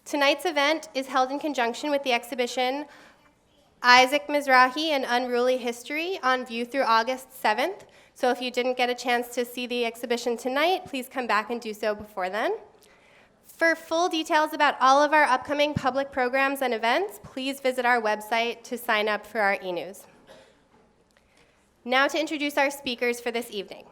Tonight's event is held in conjunction with the exhibition Isaac Mizrahi, An Unruly History, on view through August 7th. So if you didn't get a chance to see the exhibition tonight, please come back and do so before then. For full details about all of our upcoming public programs and events, please visit our website to sign up for our e-news. Now to introduce our speakers for this evening.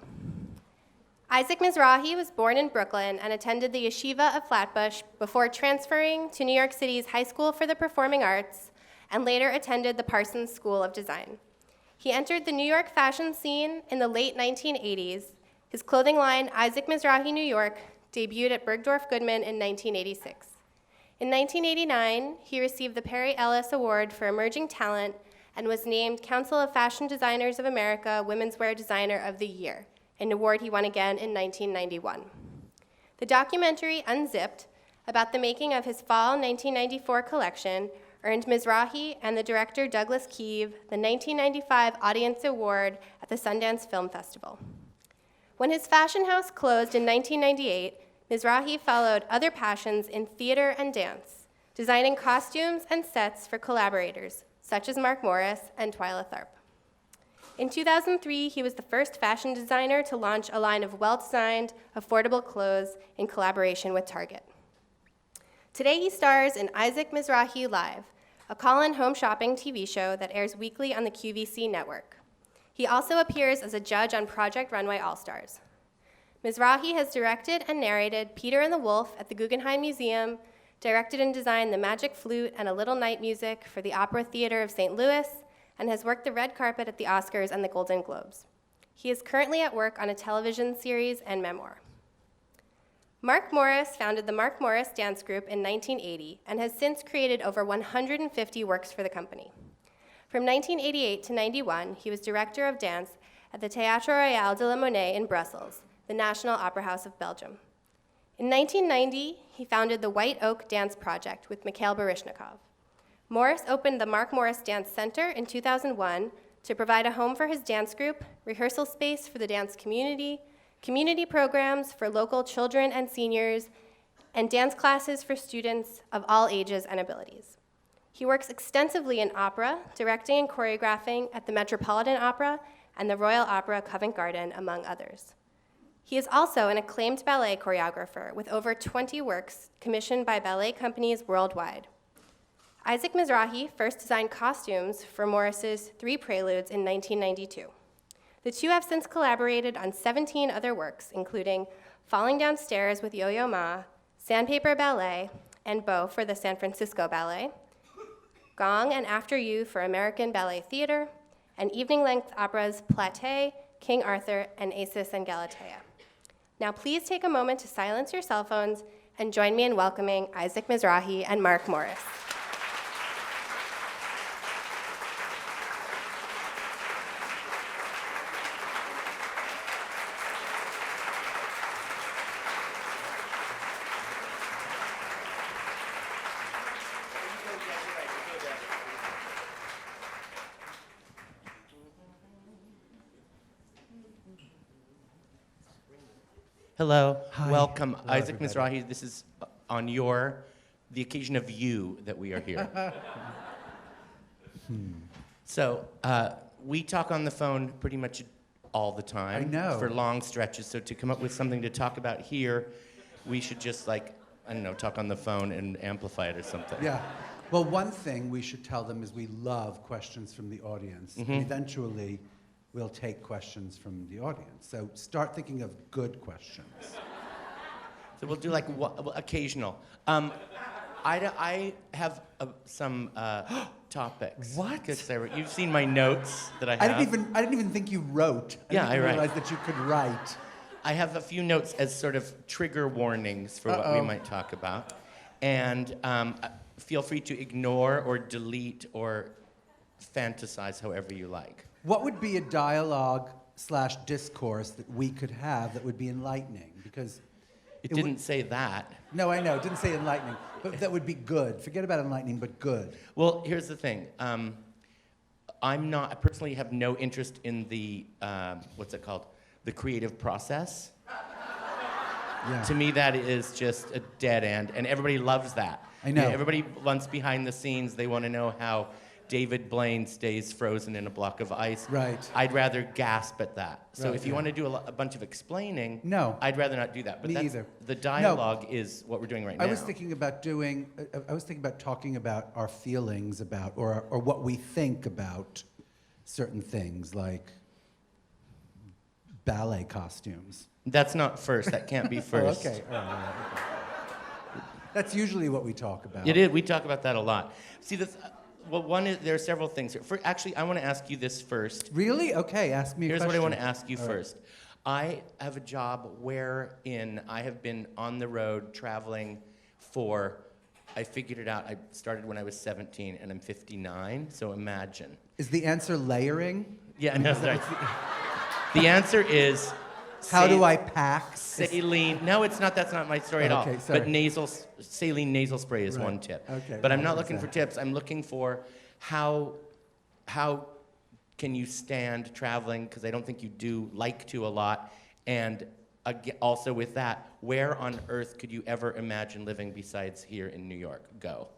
Isaac Mizrahi was born in Brooklyn and attended the Yeshiva of Flatbush before transferring to New York City's High School for the Performing Arts and later attended the Parsons School of Design. He entered the New York fashion scene in the late 1980s. His clothing line, Isaac Mizrahi New York, debuted at Bergdorf Goodman in 1986. In 1989, he received the Perry Ellis Award for Emerging Talent and was named Council of Fashion Designers of America Women's Wear Designer of the Year, an award he won again in 1991. The documentary Unzipped, about the making of his fall 1994 collection, earned Mizrahi and the director Douglas Keeve the 1995 Audience Award at the Sundance Film Festival. When his fashion house closed in 1998, Mizrahi followed other passions in theater and dance, designing costumes and sets for collaborators, such as Mark Morris and Twyla Tharp. In 2003, he was the first fashion designer to launch a line of well-designed, affordable clothes in collaboration with Target. Today he stars in Isaac Mizrahi Live, a call-in home shopping TV show that airs weekly on the QVC network. He also appears as a judge on Project Runway All-Stars. Mizrahi has directed and narrated Peter and the Wolf at the Guggenheim Museum, directed and designed The Magic Flute and A Little Night Music for the Opera Theater of St. Louis, and has worked the red carpet at the Oscars and the Golden Globes. He is currently at work on a television series and memoir. Mark Morris founded the Mark Morris Dance Group in 1980 and has since created over 150 works for the company. From 1988 to 91, he was director of dance at the Théâtre Royal de la Monnaie in Brussels, the National Opera House of Belgium. In 1990, he founded the White Oak Dance Project with Mikhail Baryshnikov. Morris opened the Mark Morris Dance Center in 2001 to provide a home for his dance group, rehearsal space for the dance community, community programs for local children and seniors, and dance classes for students of all ages and abilities. He works extensively in opera, directing and choreographing at the Metropolitan Opera and the Royal Opera Covent Garden, among others. He is also an acclaimed ballet choreographer with over 20 works commissioned by ballet companies worldwide. Isaac Mizrahi first designed costumes for Morris's Three Preludes in 1992. The two have since collaborated on 17 other works, including Falling Downstairs with Yo-Yo Ma, Sandpaper Ballet, and Beau for the San Francisco Ballet, Gong and After You for American Ballet Theater, and evening-length operas Platée, King Arthur, and Acis and Galatea. Now please take a moment to silence your cell phones and join me in welcoming Isaac Mizrahi and Mark Morris. Hello, Hi. welcome. Hello, Isaac everybody. Mizrahi, this is on the occasion of you that we are here. So, we talk on the phone pretty much all the time. I know. For long stretches, so to come up with something to talk about here, we should just talk on the phone and amplify it or something. Yeah. Well, one thing we should tell them is we love questions from the audience. And eventually, we'll take questions from the audience. So start thinking of good questions. So we'll do occasional. I have some topics. What? 'Cause you've seen my notes that I have. I didn't even think you wrote. Yeah, I didn't write. realize that you could write. I have a few notes as sort of trigger warnings for what we might talk about. And feel free to ignore or delete or fantasize however you like. What would be a dialogue/discourse that we could have that would be enlightening? Because It didn't say that. No, I know. It didn't say enlightening. But that would be good. Forget about enlightening, but good. Well, here's the thing. I personally have no interest in the, what's it called? The creative process. Yeah. To me, that is just a dead end, and everybody loves that. I know. Everybody wants behind the scenes. They want to know how David Blaine stays frozen in a block of ice. Right. I'd rather gasp at that. So Right, if you yeah. want to do a bunch of explaining, No. I'd rather not do that. But Me that's, either. the dialogue is what we're doing right now. I was thinking about talking about our feelings about, or what we think about certain things, like ballet costumes. That's not first. That can't be first. Oh, okay. All right, okay. That's usually what we talk about. It is. We talk about that a lot. See, there are several things here. Actually, I want to ask you this first. Really? Okay, ask me a Here's question. what I want to ask you All right. first. I have a job wherein I have been on the road traveling I figured it out, I started when I was 17 and I'm 59, so imagine. Is the answer layering? Yeah, no, sorry. The answer is... How do I pack? Saline. No, it's not. That's not my story at all. Okay, sorry. But saline nasal spray is Right. one tip. Okay, But I'm what not is looking for that? tips. I'm looking for how can you stand traveling, because I don't think you do like to a lot. And also with that, where on earth could you ever imagine living besides here in New York? Go.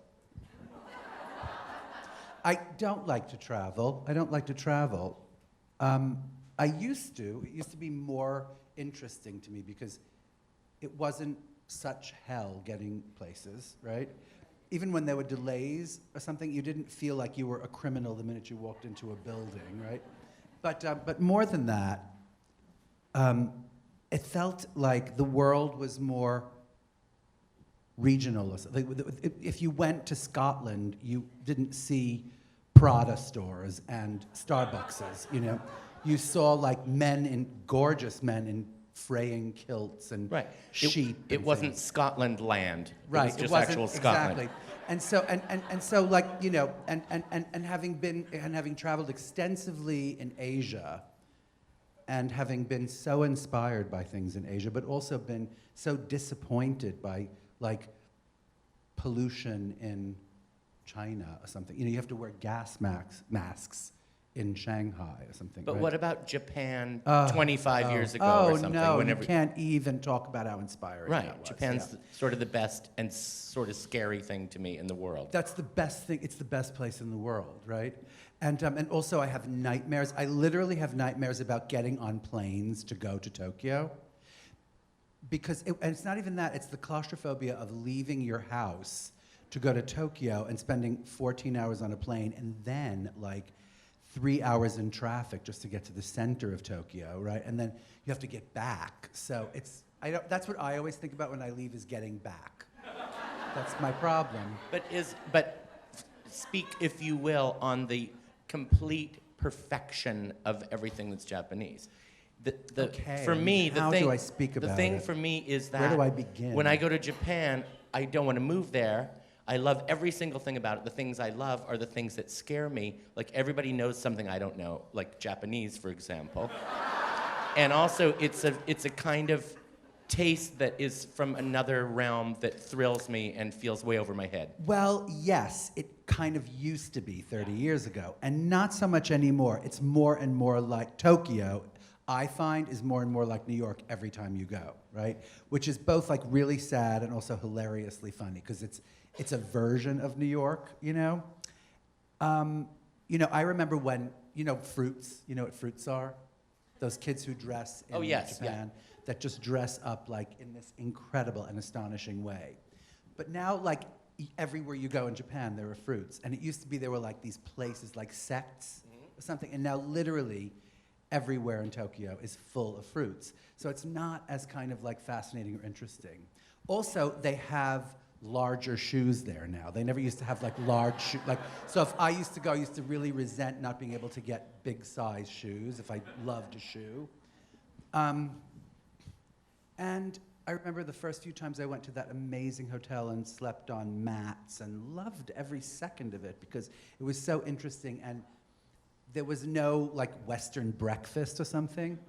I don't like to travel. I used to. It used to be more interesting to me because it wasn't such hell getting places, right? Even when there were delays or something, you didn't feel like you were a criminal the minute you walked into a building, right? But more than that, it felt like the world was more regional. If you went to Scotland, you didn't see Prada stores and Starbuckses, you know? You saw like gorgeous men in fraying kilts and Right. sheep. It and wasn't things. Scotland land. Right. It was just wasn't, actual Scotland. Exactly. And so like, you know, and having traveled extensively in Asia, and having been so inspired by things in Asia, but also been so disappointed by like pollution in China or something. You know, you have to wear gas masks in Shanghai or something. But right? what about Japan 25 years ago or something? No, whenever, you can't even talk about how inspiring Right. that was. Japan's yeah. sort of the best and sort of scary thing to me in the world. That's the best thing. It's the best place in the world, right? And also I have nightmares. I literally have nightmares about getting on planes to go to Tokyo. And it's not even that, it's the claustrophobia of leaving your house to go to Tokyo and spending 14 hours on a plane and then like 3 hours in traffic just to get to the center of Tokyo, right? And then you have to get back. So that's what I always think about when I leave, is getting back. That's my problem. But speak, if you will, on the complete perfection of everything that's Japanese. Okay, For me, how do I speak the about thing it? for me is that Where do I begin? when I go to Japan, I don't want to move there. I love every single thing about it. The things I love are the things that scare me. Like everybody knows something I don't know, like Japanese, for example. And also, it's a kind of taste that is from another realm that thrills me and feels way over my head. Well, yes, it kind of used to be 30 years ago, and not so much anymore. It's more and more like Tokyo, I find, is more and more like New York every time you go, right? Which is both like really sad and also hilariously funny, because it's a version of New York, you know? I remember when, fruits, you know what fruits are? Those kids who dress in Japan, that just dress up like in this incredible and astonishing way. But now, like, everywhere you go in Japan, there are fruits. And it used to be there were like these places like sects or something, and now literally everywhere in Tokyo is full of fruits. So it's not as kind of like fascinating or interesting. Also, they have larger shoes there now. They never used to have like large shoes. So if I used to go, I used to really resent not being able to get big size shoes if I loved a shoe. And I remember the first few times I went to that amazing hotel and slept on mats and loved every second of it because it was so interesting, and there was no like Western breakfast or something.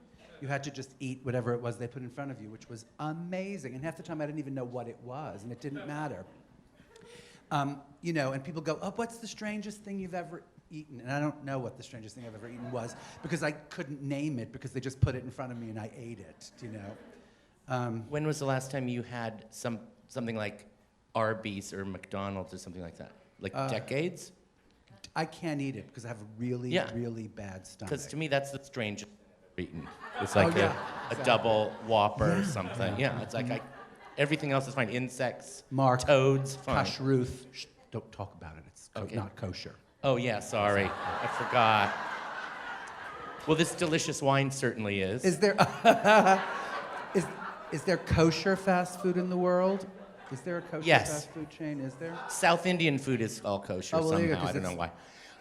You had to just eat whatever it was they put in front of you, which was amazing. And half the time I didn't even know what it was, and it didn't matter. And people go, oh, what's the strangest thing you've ever eaten? And I don't know what the strangest thing I've ever eaten was because I couldn't name it because they just put it in front of me and I ate it, When was the last time you had something like Arby's or McDonald's or something like that? Like decades? I can't eat it because I have a really, Yeah. really bad stomach. Because to me, that's the strangest I've ever eaten. It's like a exactly. double Whopper or something. Yeah, it's like everything else is fine. Insects, Mark, toads, fine. Kashrut. Shh, don't talk about it. It's Okay. not kosher. Oh, yeah, sorry. I forgot. Well, this delicious wine certainly is. Is there is there kosher fast food in the world? Is there a kosher Yes. fast food chain? Is there? South Indian food is all kosher Oh, well, there you go, somehow. 'cause I don't know it's-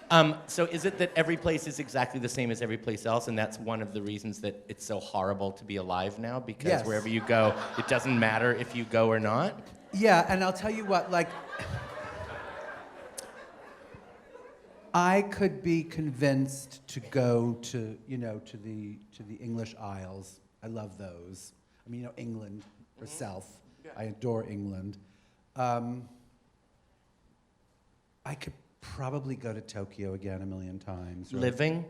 why. So is it that every place is exactly the same as every place else, and that's one of the reasons that it's so horrible to be alive now? Because Yes. wherever you go, it doesn't matter if you go or not? Yeah, and I'll tell you what, like, I could be convinced to go to, to the English Isles. I love those. I mean, England herself. I adore England. I could probably go to Tokyo again a million times. Right? Living?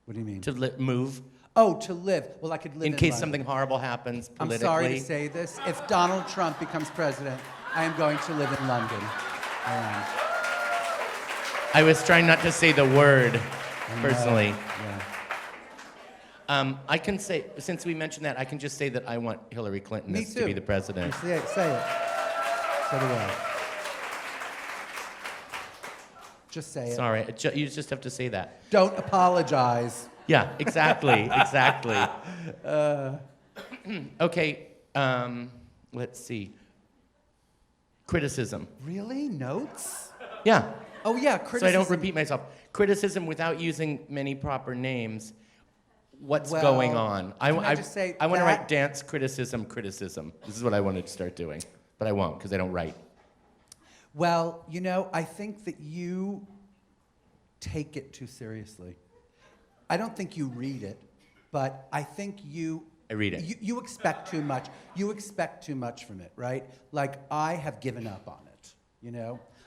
What do you mean? To move? Oh, to live. Well, I could live In case London. something horrible happens I'm politically? sorry to say this. If Donald Trump becomes president, I am going to live in London. I am. I was trying not to say the word, personally. Yeah. I can say, since we mentioned that, I can just say that I want Hillary Clinton Me to be too. the president. Say it. So do I. Just say it. Sorry, you just have to say that. Don't apologize. Yeah, exactly, exactly. Okay, let's see. Criticism. Really? Notes? Yeah, Oh, yeah, so I criticism. don't repeat myself. Criticism without using many proper names. What's Well, going on? can I just say I want to that- write dance criticism. This is what I want to start doing, but I won't because I don't write. Well, I think that you take it too seriously. I don't think you read it, but I think I read it. You expect too much. You expect too much from it, right? Like, I have given up on it,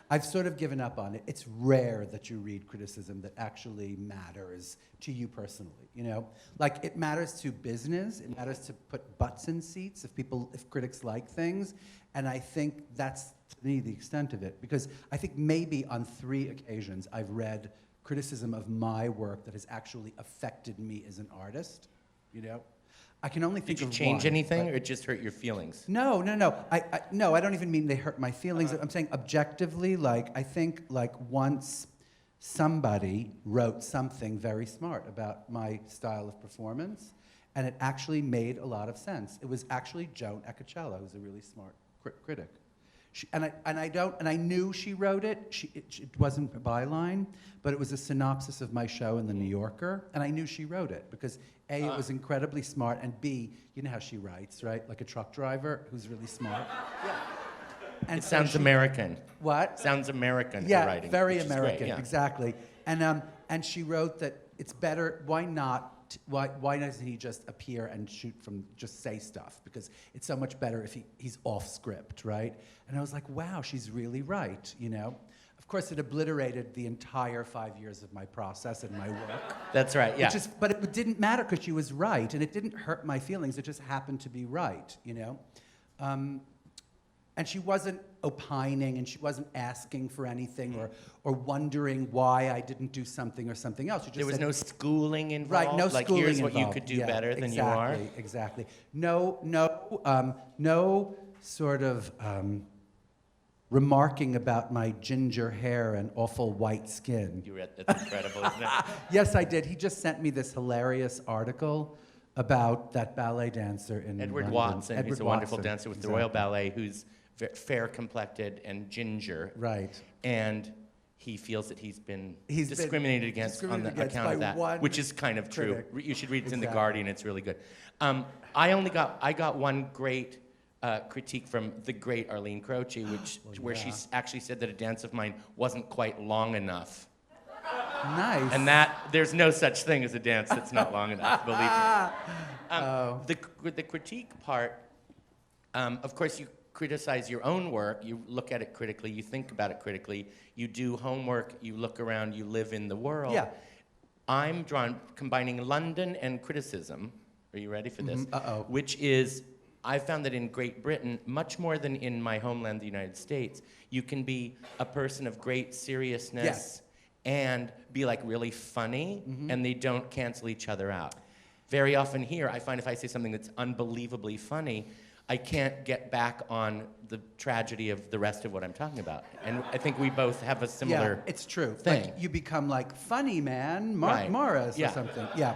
I've sort of given up on it. It's rare that you read criticism that actually matters to you personally, Like, it matters to business. It matters to put butts in seats if critics like things. And I think that's, to me, the extent of it. Because I think maybe on 3 occasions I've read criticism of my work that has actually affected me as an artist, I can only think Did you of change one, anything, but- or it just hurt your feelings? No. I don't even mean they hurt my feelings. I'm saying objectively, I think once somebody wrote something very smart about my style of performance, and it actually made a lot of sense. It was actually Joan Eccocello, who's a really smart critic. I knew she wrote it. It wasn't a byline, but it was a synopsis of my show in the New Yorker, and I knew she wrote it because A, it was incredibly smart, and B, you know how she writes, right? Like a truck driver who's really smart. Yeah. And It so sounds American. What? Sounds American, her Yeah, writing. very which is great, American, yeah. exactly. And she wrote that it's better. Why doesn't he just appear and just say stuff? Because it's so much better if he's off script, right? And I was like, wow, she's really right, Of course, it obliterated the entire 5 years of my process and my work. That's right, yeah. But it didn't matter because she was right, and it didn't hurt my feelings. It just happened to be right, And she wasn't opining, and she wasn't asking for anything or wondering why I didn't do something or something else. She just There was said, no schooling involved? right, no like, schooling here's what you involved. could do Yeah, better than you are? Exactly. No sort of remarking about my ginger hair and awful white skin. You read, that's incredible, isn't it? Yes, I did. He just sent me this hilarious article about that ballet dancer in Edward London. Watson, he's a wonderful Watson, dancer with the exactly. Royal Ballet who's fair-complected and ginger. Right. And he feels that he's been He's been discriminated against on discriminated the against account of by that, one which is kind of true. critic. You should read it. It's in The Exactly. Guardian. It's really good. I got one great critique from the great Arlene Croce, where she actually said that a dance of mine wasn't quite long enough. Nice. And there's no such thing as a dance that's not long enough, believe me. The critique part, of course, you criticize your own work, you look at it critically, you think about it critically, you do homework, you look around, you live in the world. Yeah. I'm combining London and criticism. Are you ready for this? Uh-oh. Which is, I found that in Great Britain, much more than in my homeland, the United States, you can be a person of great seriousness Yes. and be like really funny, and they don't cancel each other out. Very often here, I find if I say something that's unbelievably funny, I can't get back on the tragedy of the rest of what I'm talking about. And I think we both have a similar Yeah, it's true. thing. Like you become like funny man, Mark Right. Morris Yeah. or something. Yeah.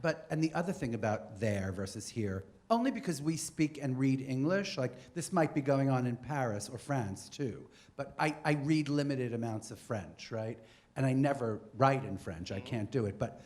But and the other thing about there versus here, only because we speak and read English, like this might be going on in Paris or France too, but I read limited amounts of French, right? And I never write in French. I can't do it. But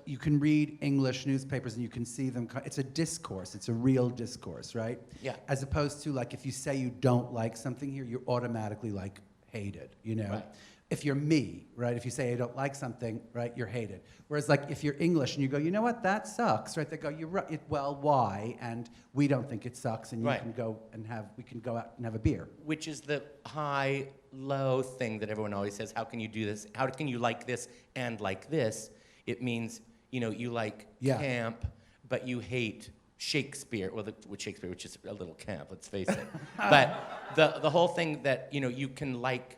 you can read English newspapers and you can see them. It's a discourse. It's a real discourse, right? Yeah. As opposed to like if you say you don't like something here, you're automatically like hated, you know? Right. If you're me, right? If you say I don't like something, right, you're hated. Whereas like if you're English and you go, you know what, that sucks, right? They go, you're right. Well, why? And we don't think it sucks, and you Right. can go and we can go out and have a beer. Which is the high-low thing that everyone always says, how can you do this? How can you like this and like this? It means, you like Yeah. camp, but you hate Shakespeare. Well, with Shakespeare, which is a little camp, let's face it. But the whole thing that, you can like,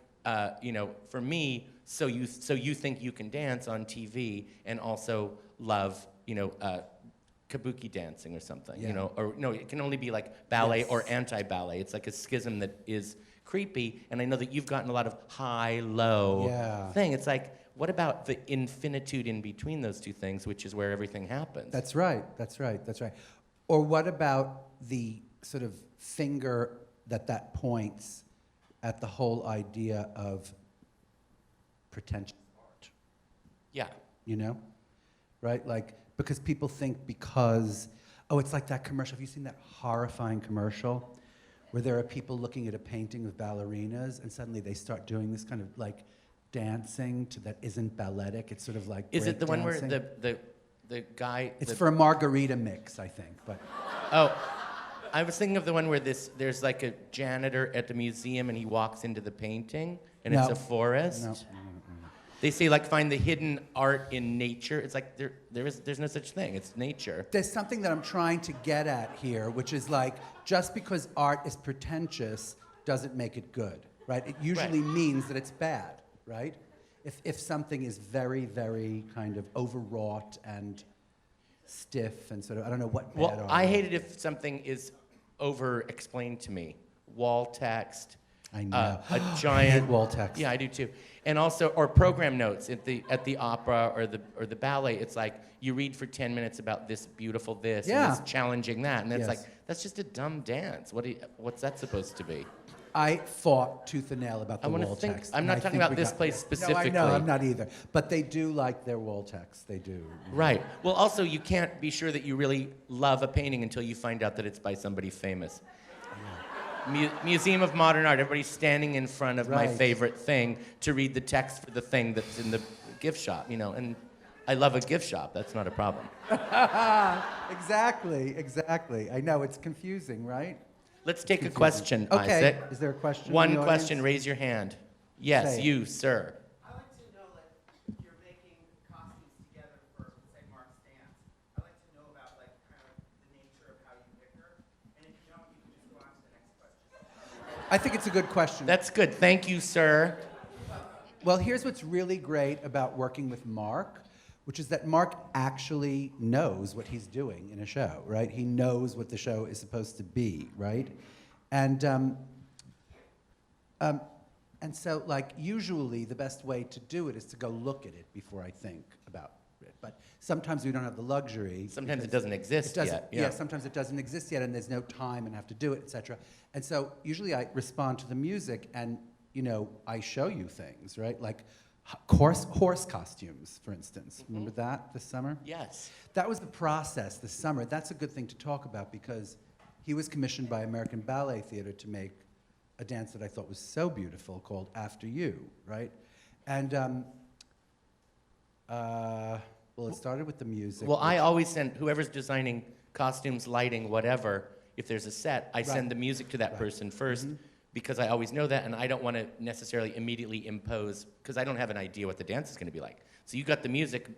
for me, so you think you can dance on TV and also love, kabuki dancing or something, Yeah. or no, it can only be like ballet Yes. or anti-ballet. It's like a schism that is creepy, and I know that you've gotten a lot of high-low Yeah. thing. It's like, what about the infinitude in between those two things, which is where everything happens? That's right. Or what about the sort of finger that points at the whole idea of pretentious art, Yeah. Right? Like, because people think it's like that commercial. Have you seen that horrifying commercial where there are people looking at a painting of ballerinas and suddenly they start doing this kind of like dancing that isn't balletic? It's sort of like Is it the one where breakdancing. the guy... It's for a margarita mix, I think, but... Oh, I was thinking of the one where there's like a janitor at the museum and he walks into the painting and it's No. a forest. No. They say like find the hidden art in nature. It's like there's no such thing. It's nature. There's something that I'm trying to get at here, which is like, just because art is pretentious doesn't make it good, right? It usually means that it's bad, right? If something is very, very kind of overwrought and stiff and sort of, I don't know what bad Well, art I is. hate it if something is over-explained to me. Wall text. I know. A I giant hate wall text. Yeah, I do too. And also, or program notes at the opera or the ballet. It's like you read for 10 minutes about this beautiful this Yeah. and this challenging that, and then it's Yes. like that's just a dumb dance. What's that supposed to be? I fought tooth and nail about the I wanna wall think- text. I'm and not I talking think about we this got place there. No, I know, specifically. I'm not either. But they do like their wall text. They do. Right. Well, also, you can't be sure that you really love a painting until you find out that it's by somebody famous. Museum of Modern Art, everybody's standing in front of my Right. favorite thing to read the text for the thing that's in the gift shop, and I love a gift shop. That's not a problem. Exactly. I know, it's confusing, right? Let's take a question, Okay. Isaac. Is there a question? in One the question, audience? raise your hand. Yes, Say it. you, sir. I like to know, like, if you're making costumes together for, say, Mark's dance. I like to know about, like, kind of the nature of how you pick her. And if you don't, you can just go on to the next question. I think it's a good question. That's good. Thank you, sir. Well, here's what's really great about working with Mark, which is that Mark actually knows what he's doing in a show, right? He knows what the show is supposed to be, right? And so, like, usually the best way to do it is to go look at it before I think about it. But sometimes we don't have the luxury. Sometimes it because doesn't exist yet. Yeah, sometimes it doesn't exist yet, and there's no time and have to do it, etc. And so usually I respond to the music, and I show you things, right? Like horse costumes, for instance. Remember that this summer? Yes. That was the process this summer. That's a good thing to talk about because he was commissioned by American Ballet Theatre to make a dance that I thought was so beautiful called After You, right? And well, it started with the music. Well, I always send whoever's designing costumes, lighting, whatever, if there's a set, I send the music to that person first because I always know that, and I don't want to necessarily immediately impose, because I don't have an idea what the dance is going to be like. So you got the music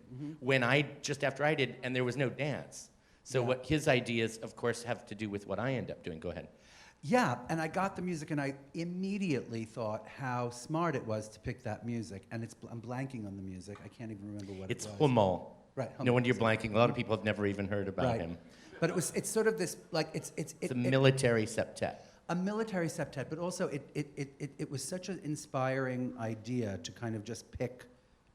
when just after I did, and there was no dance. So what his ideas, of course, have to do with what I end up doing. Go ahead. Yeah, and I got the music, and I immediately thought how smart it was to pick that music. And I'm blanking on the music. I can't even remember what It's it was. Hummel. Right. No wonder you're blanking. A lot of people have never even heard about him. But it's sort of this, like, it's a military septet. A military septet, but also it was such an inspiring idea to kind of just pick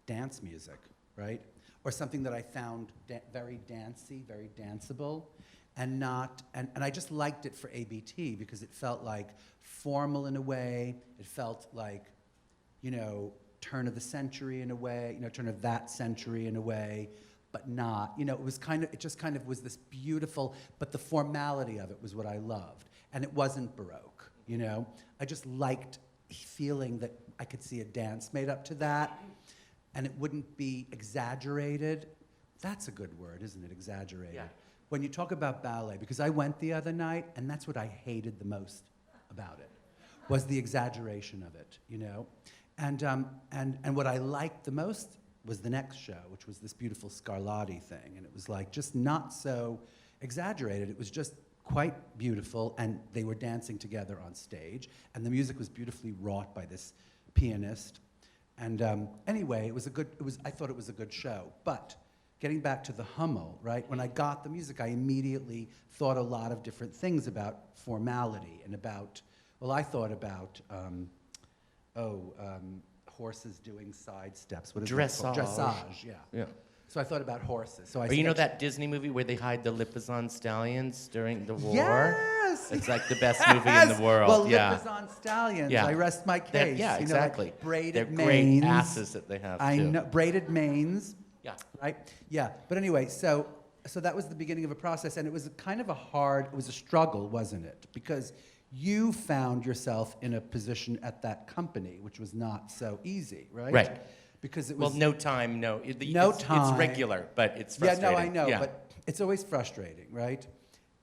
dance music, right? Or something that I found very dancey, very danceable, and I just liked it for ABT because it felt like formal in a way. It felt like, you know, turn of the century in a way, you know, turn of that century in a way, but not, you know, it just kind of was this beautiful, but the formality of it was what I loved. And it wasn't Baroque, you know? I just liked feeling that I could see a dance made up to that, and it wouldn't be exaggerated. That's a good word, isn't it? Exaggerated. Yeah. When you talk about ballet, because I went the other night, and that's what I hated the most about it, was the exaggeration of it, you know? And what I liked the most was the next show, which was this beautiful Scarlatti thing, and it was like just not so exaggerated. It was just quite beautiful, and they were dancing together on stage, and the music was beautifully wrought by this pianist. And anyway, I thought it was a good show. But getting back to the Hummel, right? When I got the music, I immediately thought a lot of different things about formality and about, well, I thought about, horses doing side steps. What is Dressage. That called? Dressage, yeah. Yeah. So I thought about horses. So Or you know that Disney movie where they hide the Lipizzan stallions during the war? Yes! It's like the best movie in the world. Well, yeah. Lipizzan stallions, Yeah. I rest my case. Yeah, You know, exactly. like braided They're manes. great asses that they have, I too. know, braided manes. Yeah. Right? Yeah. But anyway, so that was the beginning of a process, and it was kind of it was a struggle, wasn't it? Because you found yourself in a position at that company, which was not so easy, right? Right. Because it was... Well, no time, no. No time. It's regular, but it's Yeah, frustrating. no, I know, Yeah. but it's always frustrating, right?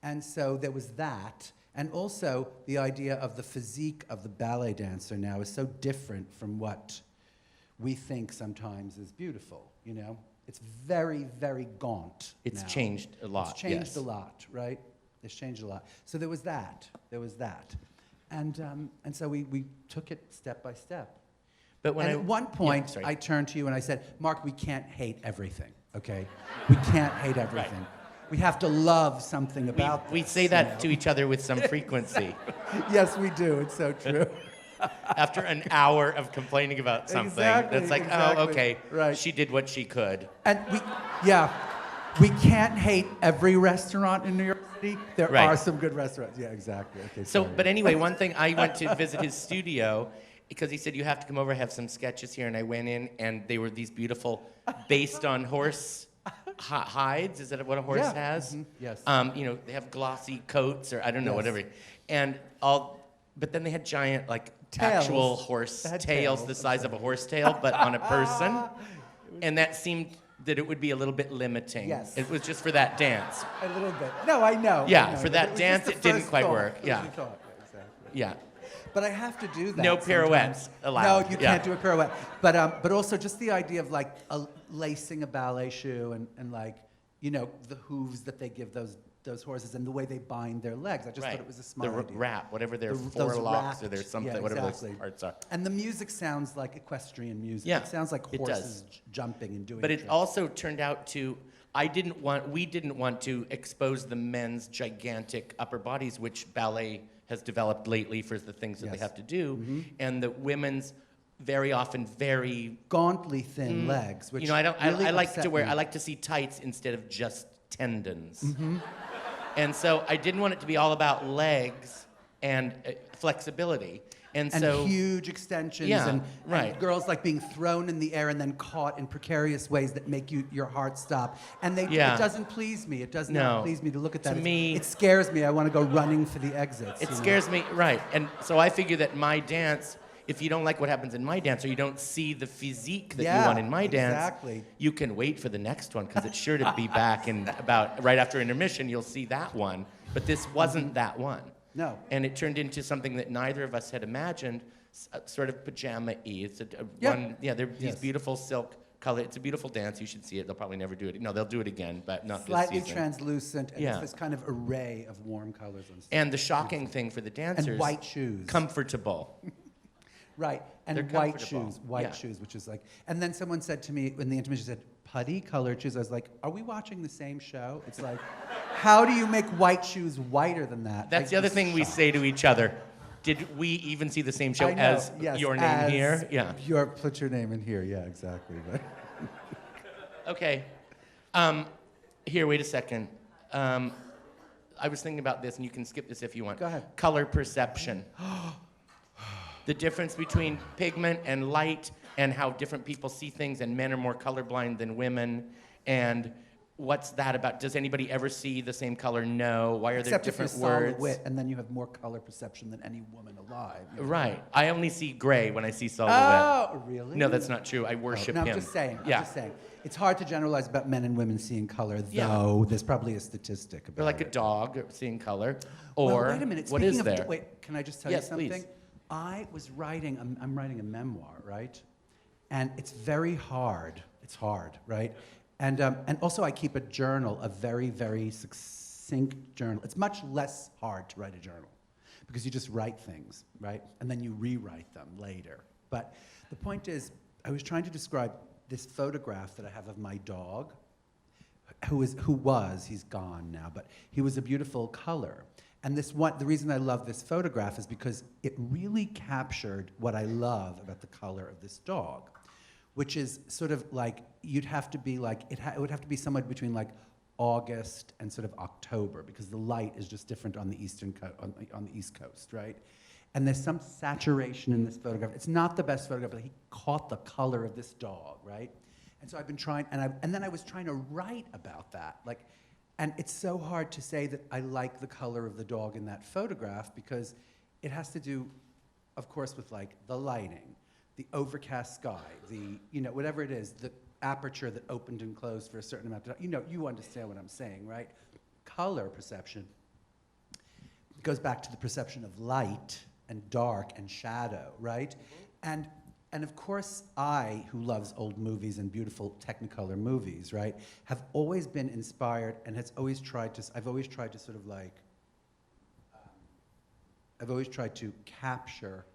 And so there was that, and also the idea of the physique of the ballet dancer now is so different from what we think sometimes is beautiful, you know? It's very, very gaunt It's now. changed a lot, It's changed yes. a lot, right? It's changed a lot. So there was that. And so we took it step by step. But when And at one point, sorry. I turned to you and I said, Mark, we can't hate everything, okay? We can't hate everything. We have to love something about we this, say you that know? to each other with some frequency. Yes, we do. It's so true. After an hour of complaining about something, Exactly, that's like, exactly. oh, okay, Right. she did what she could. And we can't hate every restaurant in New York City. There Right. are some good restaurants. Yeah, exactly. Okay, So, sorry. but anyway, one thing, I went to visit his studio because he said, you have to come over, have some sketches here. And I went in, and they were these beautiful, based on horse hides. Is that what a horse Yeah, has? yes. You know, they have glossy coats, or I don't know, Yes. whatever. But then they had giant, like, Tails. actual horse They had tails tails, the I'm size of a horse tail, but on a person. And that seemed that it would be a little bit limiting. Yes. It was just for that dance. A little bit. No, I know. Yeah, I know, for but that it was dance, just the it didn't first quite thought. work. It was Yeah. the thought. Yeah, exactly. Yeah. But I have to do that. No sometimes. pirouettes allowed. No, you Yeah. can't do a pirouette. But also just the idea of like lacing a ballet shoe and like, you know, the hooves that they give those horses and the way they bind their legs. I just thought it was a smart the idea. wrap, whatever their Those forelocks or wrapped- their something, yeah, whatever exactly. those parts are. And the music sounds like equestrian music. Yeah, It sounds like it does. horses jumping and doing But it tricks. also turned out to, we didn't want to expose the men's gigantic upper bodies, which ballet has developed lately for the things that they Yes. have to do, Mm-hmm. and the women's very often very, Gauntly thin legs, which you know, really I like upset to wear, me. I like to see tights instead of just tendons. Mm-hmm. And so I didn't want it to be all about legs and flexibility. And so huge extensions Yeah, and right. girls like being thrown in the air and then caught in precarious ways that make your heart stop. And Yeah. it doesn't please me. It does No. not please me to look at To that. me- it scares me. I want to go running for the exits. It you know? scares me, right. And so I figure that my dance, if you don't like what happens in my dance or you don't see the physique that you want in my dance, exactly. you can wait for the next one because it's sure to be back in about right after intermission, you'll see that one. But this wasn't that one. No. And it turned into something that neither of us had imagined, sort of pajama-y. It's Yeah. they're these Yes. beautiful silk color. It's a beautiful dance. You should see it. They'll probably never do it. No, they'll do it again, but not Slightly this season. translucent, and Yeah. it's this kind of array of warm colors on stage. And the shocking thing for the dancers, And white shoes. comfortable. Right, and They're white comfortable. shoes, white Yeah. shoes, which is like, and then someone said to me in the intermission, said, putty colored shoes. I was like, are we watching the same show? It's like, how do you make white shoes whiter than that? That's Like, the other just thing we shocked. say to each other. Did we even see the same show I know, as yes, your name as here? Yeah. Put your name in here, yeah, exactly. But Okay. Here, wait a second. I was thinking about this, and you can skip this if you want. Go ahead. Color perception. The difference between pigment and light, and how different people see things, and men are more colorblind than women, and what's that about? Does anybody ever see the same color? No. Why are except there if you're different words? silhouette, and then you have more color perception than any woman alive. you know? Right. I only see gray when I see silhouette. Oh, really? No, that's not true. I worship no, him. I'm just saying. Yeah. I'm just saying. It's hard to generalize about men and women seeing color, Yeah. though there's probably a statistic about Or like a it. dog seeing color. Or well, wait a minute. what Speaking is of, there? Wait, can I just tell Yes, you something? please. I was writing. I'm writing a memoir, right? And it's very hard. It's hard, right? And also I keep a journal, a very, very succinct journal. It's much less hard to write a journal because you just write things, right? And then you rewrite them later. But the point is, I was trying to describe this photograph that I have of my dog, he's gone now, but he was a beautiful color. And the reason I love this photograph is because it really captured what I love about the color of this dog, which is sort of like, you'd have to be like, it would have to be somewhere between like August and sort of October, because the light is just different on the on the East Coast, right? And there's some saturation in this photograph. It's not the best photograph, but he caught the color of this dog, right? And so I've been trying, and then I was trying to write about that, like, and it's so hard to say that I like the color of the dog in that photograph because it has to do, of course, with like the lighting, the overcast sky, whatever it is, the aperture that opened and closed for a certain amount of time. You understand what I'm saying, right? Color perception goes back to the perception of light and dark and shadow, right? Mm-hmm. And of course, I, who loves old movies and beautiful Technicolor movies, right, have always been inspired and I've always tried to capture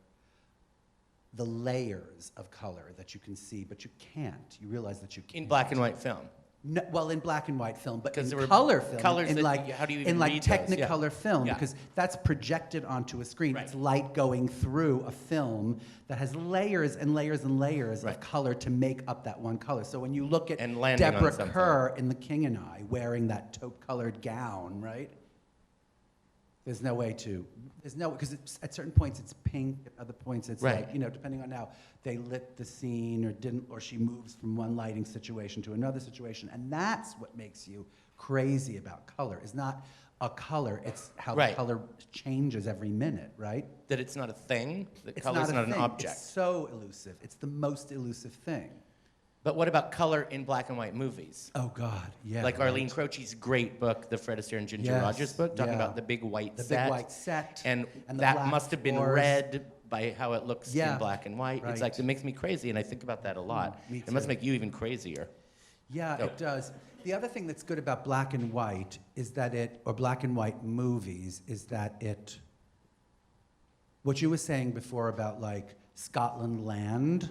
the layers of color that you can see, but you can't. You realize that you can't. In black and white film. No, well, in black and white film, but 'Cause in there were color film, colors in that like how do you even in like read those? Yeah. Technicolor film, Yeah. because that's projected onto a screen. Right. It's light going through a film that has layers and layers and layers Right. of color to make up that one color. So when you look at And landing on Deborah something. Kerr in The King and I wearing that taupe-colored gown, right? There's no way to, because at certain points it's pink, at other points it's Right. like, depending on how they lit the scene or didn't, or she moves from one lighting situation to another situation. And that's what makes you crazy about color. It's not a color, it's how Right. the color changes every minute, right? That it's not a thing. That It's color's not, not a an thing. object. It's so elusive. It's the most elusive thing. But what about color in black and white movies? Oh God, yeah. Like right. Arlene Croce's great book, the Fred Astaire and Ginger Yes, Rogers book, talking yeah. about the big white The set. big white set. And the that black must have been floors. red by how it looks Yeah, in black and white. It's right. like, it makes me crazy, and I think about that a lot. me It must too. make you even crazier. Yeah, So- it does. The other thing that's good about black and white is that or black and white movies, is that what you were saying before about like Scotland Land,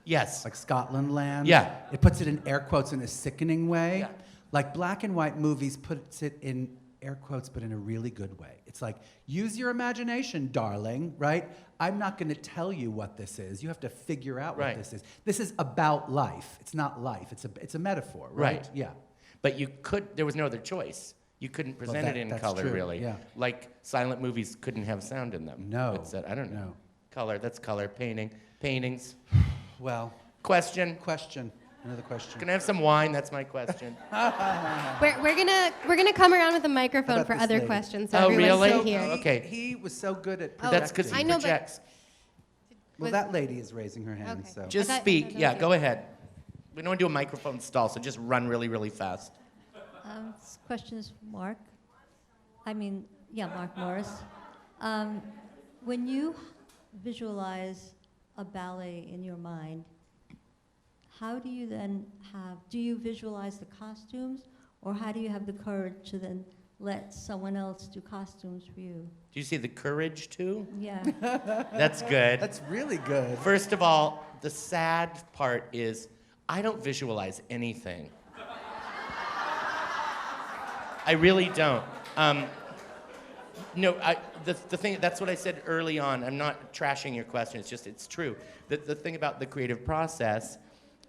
Yes. like Scotland Land. Yeah. It puts it in air quotes in a sickening way. Yeah. Like black and white movies puts it in air quotes, but in a really good way. It's like, use your imagination, darling, right? I'm not going to tell you what this is. You have to figure out what Right. this is. This is about life. It's not life. It's a metaphor, right? Right. Yeah. But there was no other choice. You couldn't present it in that's color, true, really. yeah. Like silent movies couldn't have sound in them. No, It said, I don't know. no. Color, that's color. Paintings. Well, Question. another question. Can I have some wine? That's my question. We're gonna come around with a microphone about for this other lady? questions so Oh, everyone really? can hear. Okay. He was so good at Oh, That's because projecting. he I know, but- projects. Well, that lady is raising her hand, Okay. so. Just I thought speak. that Yeah, was go you. ahead. We don't want to do a microphone stall, so just run really, really fast. This question is for Mark. Mark Morris. When you visualize a ballet in your mind, how do you then do you visualize the costumes, or how do you have the courage to then let someone else do costumes for you? Do you see the courage too? Yeah. That's good. That's really good. First of all, the sad part is I don't visualize anything. I really don't. No, the thing, that's what I said early on. I'm not trashing your question, it's true. The thing about the creative process,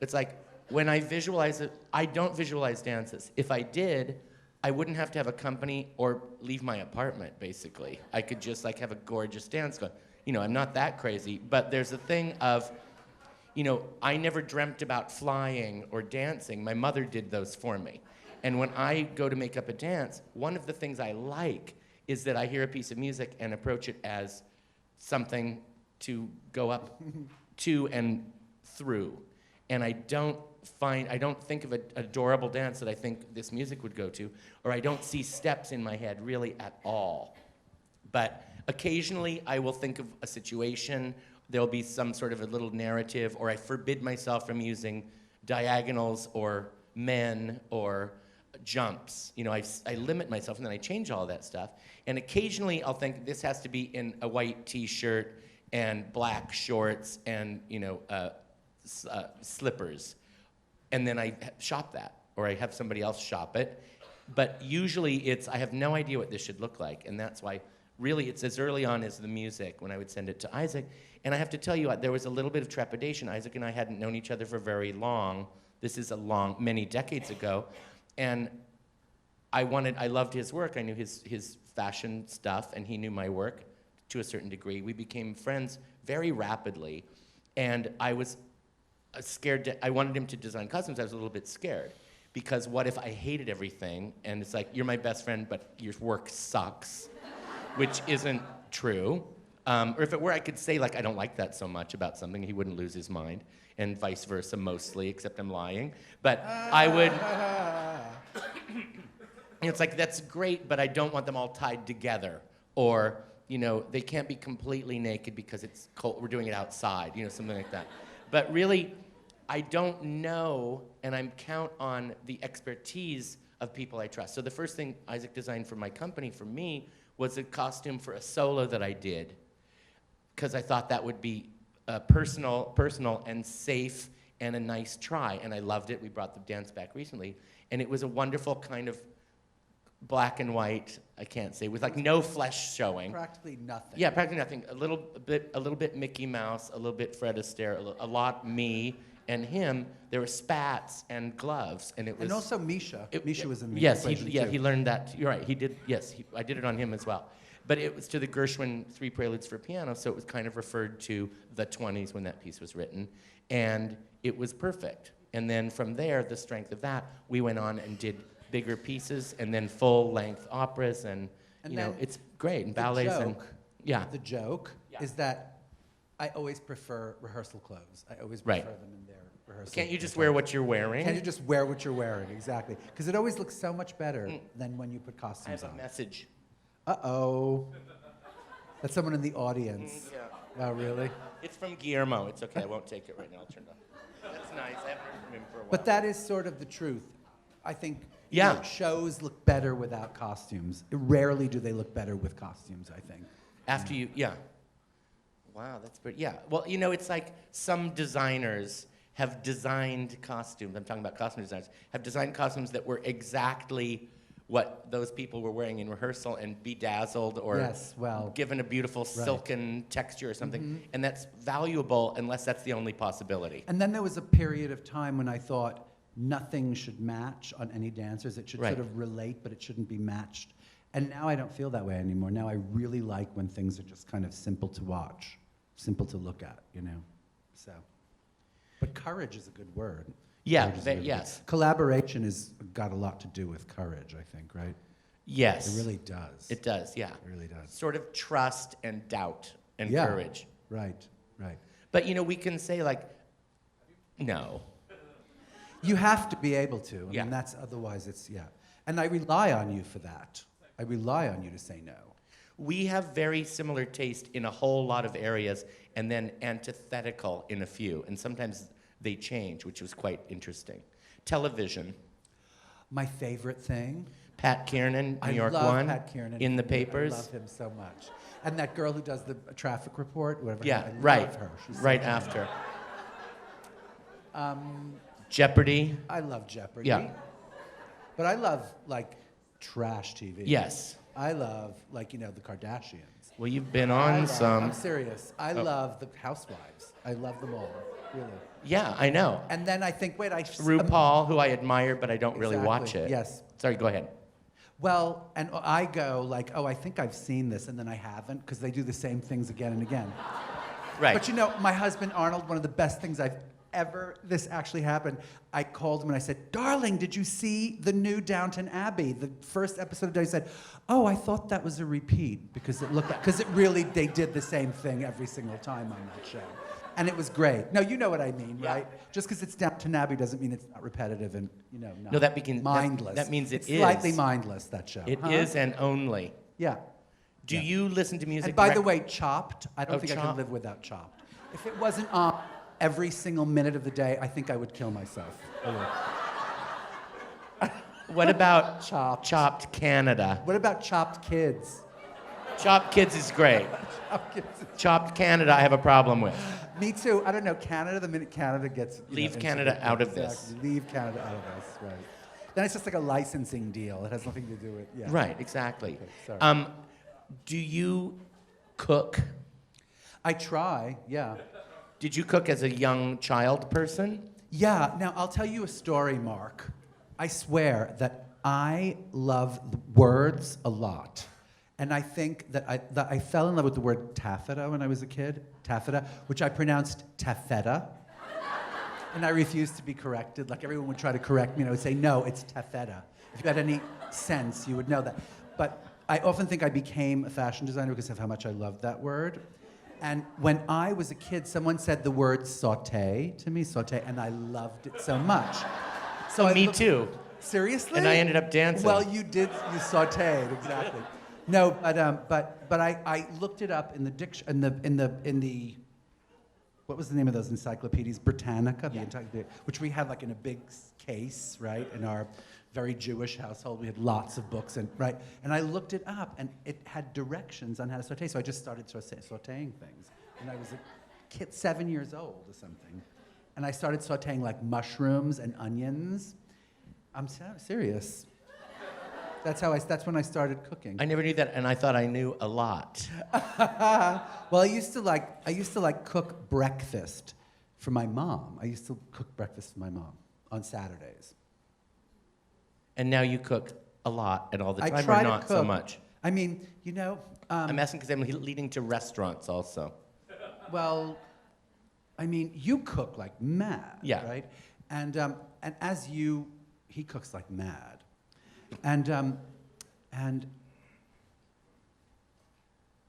it's like when I visualize it, I don't visualize dances. If I did, I wouldn't have to have a company or leave my apartment, basically. I could just like have a gorgeous dance going. You know, I'm not that crazy, but there's a thing of, you know, I never dreamt about flying or dancing. My mother did those for me. And when I go to make up a dance, one of the things I like is that I hear a piece of music and approach it as something to go up to and through. And I don't think of an adorable dance that I think this music would go to, or I don't see steps in my head really at all. But occasionally I will think of a situation, there'll be some sort of a little narrative, or I forbid myself from using diagonals or men or jumps. You know, I limit myself and then I change all that stuff. And occasionally I'll think this has to be in a white t-shirt and black shorts and, you know, slippers. And then I shop that, or I have somebody else shop it. But usually I have no idea what this should look like. And that's why really it's as early on as the music when I would send it to Isaac. And I have to tell you, there was a little bit of trepidation. Isaac and I hadn't known each other for very long. This is many decades ago. And I loved his work. I knew his fashion stuff, and he knew my work to a certain degree. We became friends very rapidly. And I was scared. I wanted him to design costumes. I was a little bit scared. Because what if I hated everything, and it's like, you're my best friend, but your work sucks, which isn't true. Or if it were, I could say, like, I don't like that so much about something, he wouldn't lose his mind, and vice versa mostly, except I'm lying. But I would, it's like, that's great, but I don't want them all tied together. Or, you know, they can't be completely naked because it's cold, we're doing it outside, you know, something like that. But really, I don't know, and I count on the expertise of people I trust. So the first thing Isaac designed for my company, for me, was a costume for a solo that I did, because I thought that would be personal and safe and a nice try, and I loved it. We brought the dance back recently, and it was a wonderful kind of black and white, I can't say, with like no flesh showing. Practically nothing. Yeah, practically nothing. A little bit Mickey Mouse, a little bit Fred Astaire, a lot me and him. There were spats and gloves, and it was. And also Misha. Misha was in the yes, equation he too. learned that. You're right. He did. Yes, I did it on him as well. But it was to the Gershwin Three Preludes for Piano, so it was kind of referred to the 20s when that piece was written, and it was perfect. And then from there, the strength of that, we went on and did bigger pieces, and then full-length operas, and you know, it's great, and ballets, and yeah. The joke is that I always prefer rehearsal clothes. I always prefer them in their rehearsal. Can't you just wear what you're wearing? Can't you just wear what you're wearing? Exactly, because it always looks so much better than when you put costumes on. I have a message. Uh-oh. That's someone in the audience. Yeah. Oh, really? It's from Guillermo. It's okay. I won't take it right now. I'll turn it off. That's nice. I haven't heard from him for a while. But that is sort of the truth. I think shows look better without costumes. Rarely do they look better with costumes, I think. After you, Wow, that's pretty, Well, you know, it's like some designers have designed costumes. I'm talking about costume designers. Have designed costumes that were exactly what those people were wearing in rehearsal and bedazzled or given a beautiful silken texture or something. And that's valuable unless that's the only possibility. And then there was a period of time when I thought nothing should match on any dancers. It should sort of relate, but it shouldn't be matched. And now I don't feel that way anymore. Now I really like when things are just kind of simple to watch, simple to look at, you know. So, but courage is a good word. Yeah, yes. Collaboration has got a lot to do with courage, I think, right? Yes. It really does. It does, yeah. It really does. Sort of trust and doubt and courage. Right. But, you know, we can say, like, no. You have to be able to. I mean, that's, otherwise it's, And I rely on you for that. I rely on you to say no. We have very similar taste in a whole lot of areas and then antithetical in a few. And sometimes they change, which was quite interesting. Television. My favorite thing. Pat Kiernan, New York I love One, Pat Kiernan. in the papers. I love him so much. And that girl who does the traffic report, whatever. Yeah, I right. love her. She's so Right funny. after. Jeopardy. I love Jeopardy. Yeah. But I love, like, trash TV. Yes. I love, like, the Kardashians. Well, you've been on I'm some. serious. I love the Housewives. I love them all, really. Yeah, I know. And then I think, RuPaul, who I admire, but I don't really watch Exactly, it. yes. Sorry, go ahead. Well, and I go like, oh, I think I've seen this, and then I haven't, because they do the same things again and again. Right. But my husband Arnold, one of the best things this actually happened. I called him and I said, darling, did you see the new Downton Abbey? The first episode of the day. He said, oh, I thought that was a repeat, because they did the same thing every single time on that show. And it was great. No, you know what I mean, Yeah. right? Just because it's Downton Abbey doesn't mean it's not repetitive and, not No, mindless. that means it's is. slightly mindless, that show. It is and only. Yeah. Do you listen to music? And by the way, Chopped, I don't Oh, think I Chopped. could live without Chopped. If it wasn't on every single minute of the day, I think I would kill myself. What about Chopped. Chopped Canada? What about Chopped Kids? Chopped Kids is great. Chopped Kids. Chopped Canada, I have a problem with. Me too. I don't know. Canada, the minute Canada gets... Leave Canada out of this. Exactly. Leave Canada out of this, right. Then it's just like a licensing deal. It has nothing to do with... Yeah. Right, exactly. Okay, sorry. Do you cook? I try, yeah. Did you cook as a young child person? Yeah. Now, I'll tell you a story, Mark. I swear that I love words a lot. And I think that I fell in love with the word taffeta when I was a kid, taffeta, which I pronounced taffeta. And I refused to be corrected. Like, everyone would try to correct me, and I would say, no, it's taffeta. If you had any sense, you would know that. But I often think I became a fashion designer because of how much I loved that word. And when I was a kid, someone said the word sauté to me, sauté, and I loved it so much. So Me too. Seriously? And I ended up dancing. Well, you sautéed, exactly. No, but I looked it up in the what was the name of those encyclopedias? Britannica, the encyclopedia, which we had like in a big case, right? In our very Jewish household, we had lots of books, and I looked it up, and it had directions on how to saute. So I just started sautéing things, and I was a kid, 7 years old or something, and I started sautéing like mushrooms and onions. I'm serious. That's when I started cooking. I never knew that, and I thought I knew a lot. Well, I used to cook breakfast for my mom. I used to cook breakfast for my mom on Saturdays. And now you cook a lot and all the I time, try or to not so cook. much? I mean, I'm asking because I'm leading to restaurants also. well, I mean, you cook like mad, Yeah. right? And he cooks like mad. And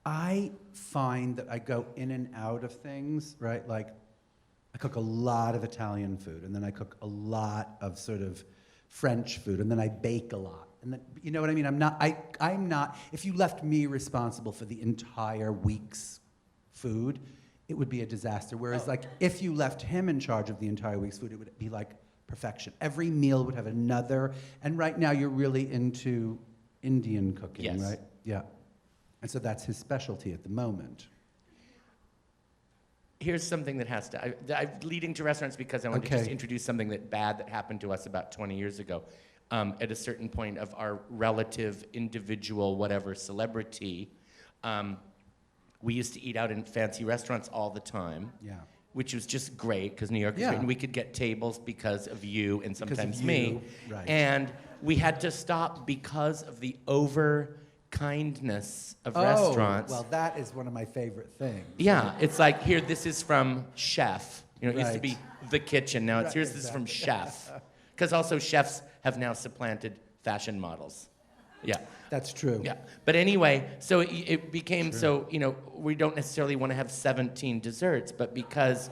I find that I go in and out of things, right? Like, I cook a lot of Italian food, and then I cook a lot of sort of French food, and then I bake a lot. And then, you know what I mean? I'm not, if you left me responsible for the entire week's food, it would be a disaster. Whereas, like, if you left him in charge of the entire week's food, it would be like perfection. Every meal would have another, and right now you're really into Indian cooking, Yes. right? Yeah. And so that's his specialty at the moment. Here's something that has to, I'm leading to restaurants because I want to Okay. just introduce something bad that happened to us about 20 years ago. At a certain point of our relative, individual, whatever, celebrity, we used to eat out in fancy restaurants all the time. Yeah. Which was just great because New York is Yeah. great, and we could get tables because of you and Because of sometimes you, me. right. And we had to stop because of the over kindness of restaurants. Well, that is one of my favorite things. Yeah, it's like, here, this is from Chef. You know, it used to Right. be the kitchen. Now it's, Right, here's this is from Chef. Because also chefs have now supplanted fashion models. Yeah. That's true. Yeah, but anyway, so it became so, we don't necessarily want to have 17 desserts, but because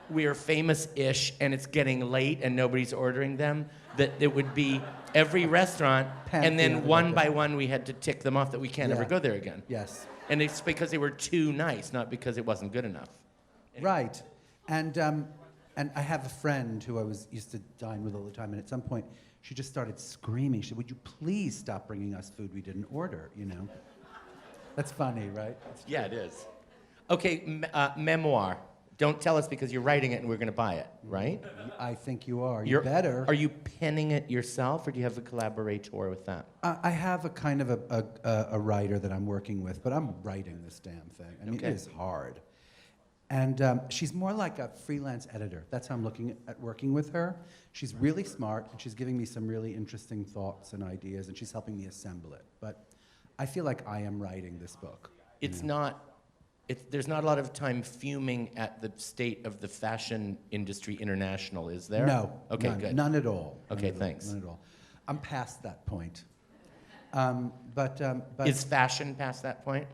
we're famous-ish and it's getting late and nobody's ordering them, that it would be every restaurant, and then Pantheon, one okay. by one we had to tick them off that we can't ever Yeah. go there again. Yes. And it's because they were too nice, not because it wasn't good enough. Right. And And I have a friend who used to dine with all the time, and at some point, she just started screaming. She said, would you please stop bringing us food we didn't order, you know? That's funny, right? Yeah, it is. Okay, memoir. Don't tell us because you're writing it and we're going to buy it, right? I think you are. You better. Are you penning it yourself, or do you have a collaborator with that? I have a kind of a writer that I'm working with, but I'm writing this damn thing. I mean, Okay. it is hard. And she's more like a freelance editor. That's how I'm looking at working with her. She's really smart, and she's giving me some really interesting thoughts and ideas, and she's helping me assemble it. But I feel like I am writing this book. There's not a lot of time fuming at the state of the fashion industry international, is there? No. Okay, none, good. None at all. Okay, thanks. None at all. I'm past that point. But Is fashion past that point?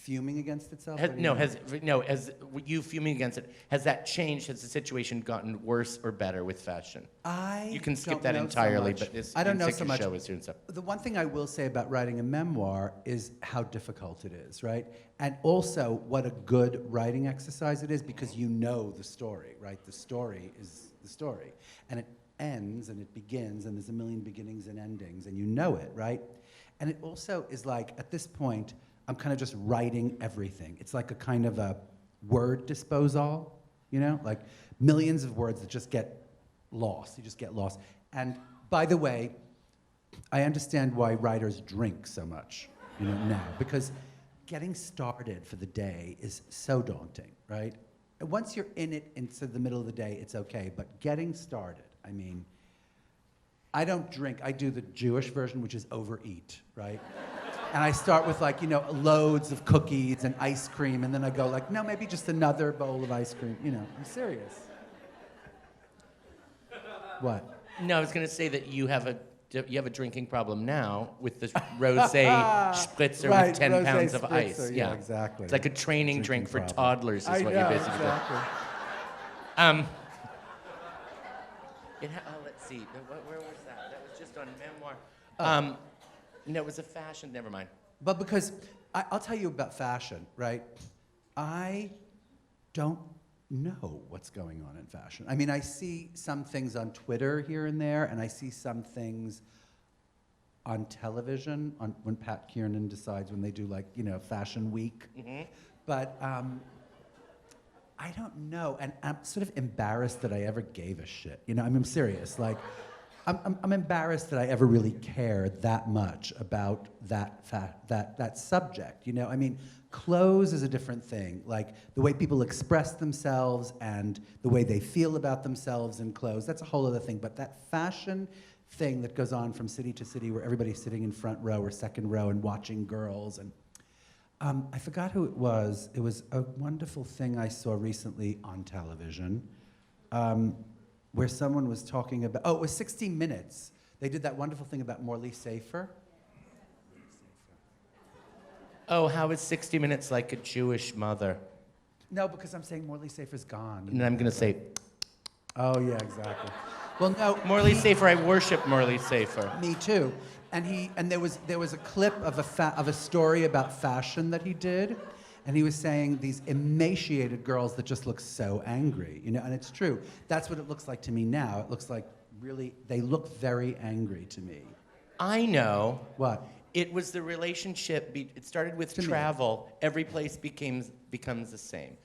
fuming against itself? Has, What do you no, mean? has you fuming against it, has that changed? Has the situation gotten worse or better with fashion? You can skip don't that know so entirely, much. but this I don't know so your much. show is doing stuff. The one thing I will say about writing a memoir is how difficult it is, right? And also what a good writing exercise it is, because you know the story, right? The story is the story. And it ends and it begins, and there's a million beginnings and endings, and you know it, right? And it also is like, at this point, I'm kind of just writing everything. It's like a kind of a word disposal, you know? Like millions of words that just get lost. You just get lost. And by the way, I understand why writers drink so much, you know, now, because getting started for the day is so daunting, right? And once you're in it into the middle of the day, it's okay, but getting started, I mean, I don't drink. I do the Jewish version, which is overeat, right? And I start with, like, you know, loads of cookies and ice cream, and then I go like, no, maybe just another bowl of ice cream. You know, I'm serious. What? No, I was going to say that you have a drinking problem now with the rosé spritzer Right, with 10 rosé pounds of spritzer, ice. yeah, exactly. It's like a training drink Drinking for problem. toddlers is I what know, you're basically exactly. doing. Let's see. Where was that? That was just on memoir. No, it was a fashion. Never mind. But because, I'll tell you about fashion, right? I don't know what's going on in fashion. I mean, I see some things on Twitter here and there, and I see some things on television, when Pat Kiernan decides when they do, like, you know, Fashion Week. Mm-hmm. But I don't know, and I'm sort of embarrassed that I ever gave a shit. You know, I mean, I'm serious. Like, I'm embarrassed that I ever really cared that much about that subject. You know, I mean, clothes is a different thing. Like the way people express themselves and the way they feel about themselves in clothes, that's a whole other thing. But that fashion thing that goes on from city to city, where everybody's sitting in front row or second row and watching girls, and I forgot who it was. It was a wonderful thing I saw recently on television. Where someone was talking about, it was 60 Minutes. They did that wonderful thing about Morley Safer. Oh, how is 60 Minutes like a Jewish mother? No, because I'm saying Morley Safer's gone. And I'm going to say, Oh, yeah, exactly. Well, no. Morley Safer, I worship Morley Safer. Me too. And there was a clip of a story about fashion that he did, and he was saying these emaciated girls that just look so angry, you know, and it's true. That's what it looks like to me now. It looks like really, they look very angry to me. I know. What? It was the relationship, it started with To me. travel. Every place becomes the same.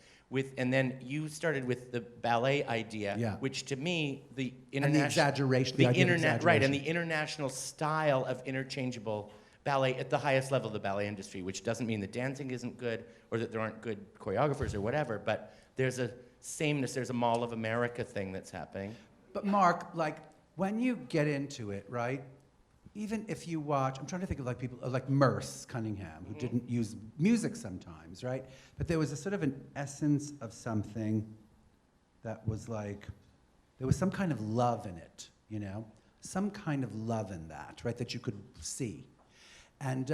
And then you started with the ballet idea, Yeah. which to me, the And the international... exaggeration, the idea of Right, and exaggeration. the international style of interchangeable ballet at the highest level of the ballet industry, which doesn't mean that dancing isn't good or that there aren't good choreographers or whatever, but there's a sameness, there's a Mall of America thing that's happening. But Mark, like, when you get into it, right, even if you watch, I'm trying to think of like people, like Merce Cunningham, who didn't use music sometimes, right? But there was a sort of an essence of something that was like, there was some kind of love in it, you know? Some kind of love in that, right, that you could see. And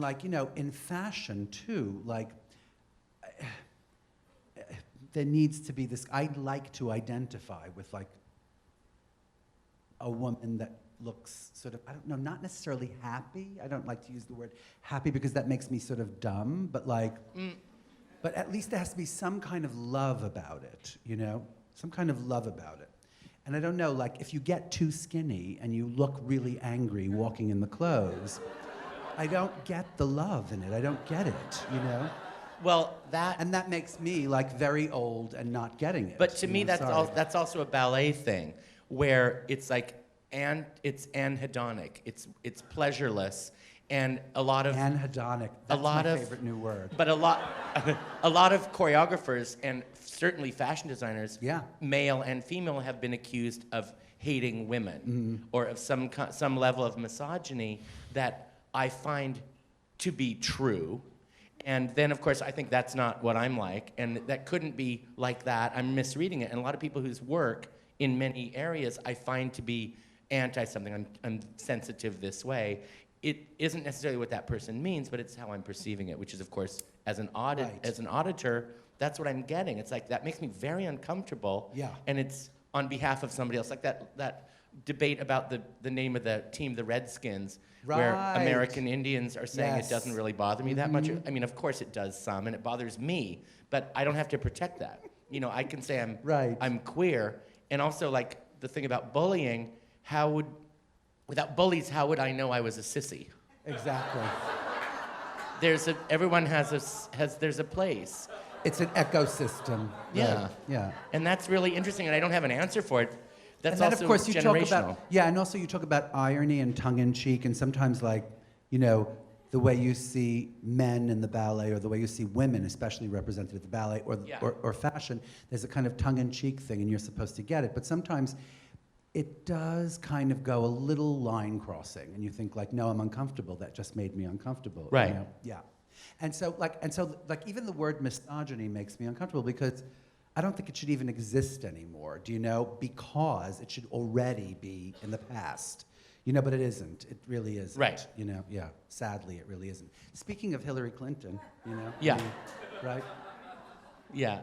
like, you know, in fashion too, like, there needs to be this, I'd like to identify with like a woman that looks sort of, I don't know, not necessarily happy. I don't like to use the word happy because that makes me sort of dumb, but like, but at least there has to be some kind of love about it, you know? some kind of love about it. And I don't know, like if you get too skinny and you look really angry walking in the clothes, I don't get the love in it. I don't get it, you know? Well, And that makes me like very old and not getting it. But to you me, know, that's also a ballet thing, where it's like, and it's anhedonic. It's pleasureless, and a lot of Anhedonic. That's my favorite new word. But a lot of choreographers and certainly fashion designers, Yeah. male and female, have been accused of hating women or of some level of misogyny that I find to be true. And then, of course, I think that's not what I'm like, and that couldn't be like that. I'm misreading it. And a lot of people whose work in many areas I find to be anti-something. I'm sensitive this way. It isn't necessarily what that person means, but it's how I'm perceiving it, which is, of course, as an auditor, that's what I'm getting. It's like, that makes me very uncomfortable. Yeah. And it's on behalf of somebody else. Like that debate about the name of the team, the Redskins, where Right. American Indians are saying Yes. it doesn't really bother me that much. I mean, of course it does some, and it bothers me, but I don't have to protect that. You know, I can say I'm queer, and also like the thing about bullying, without bullies, how would I know I was a sissy? Exactly. Everyone there's a place. It's an ecosystem. Yeah. Right. Yeah. And that's really interesting, and I don't have an answer for it. That's And then, also of course, you generational. talk about, yeah, and also you talk about irony and tongue-in-cheek, and sometimes, like, you know, the way you see men in the ballet, or the way you see women, especially represented at the ballet, or fashion, there's a kind of tongue-in-cheek thing, and you're supposed to get it. But sometimes it does kind of go a little line crossing, and you think, like, no, I'm uncomfortable. That just made me uncomfortable. Right. You know? Yeah. And so, even the word misogyny makes me uncomfortable because I don't think it should even exist anymore, do you know? Because it should already be in the past. You know, but it isn't. It really isn't. Right. You know, yeah. Sadly, it really isn't. Speaking of Hillary Clinton, you know? Yeah. I mean, right? Yeah,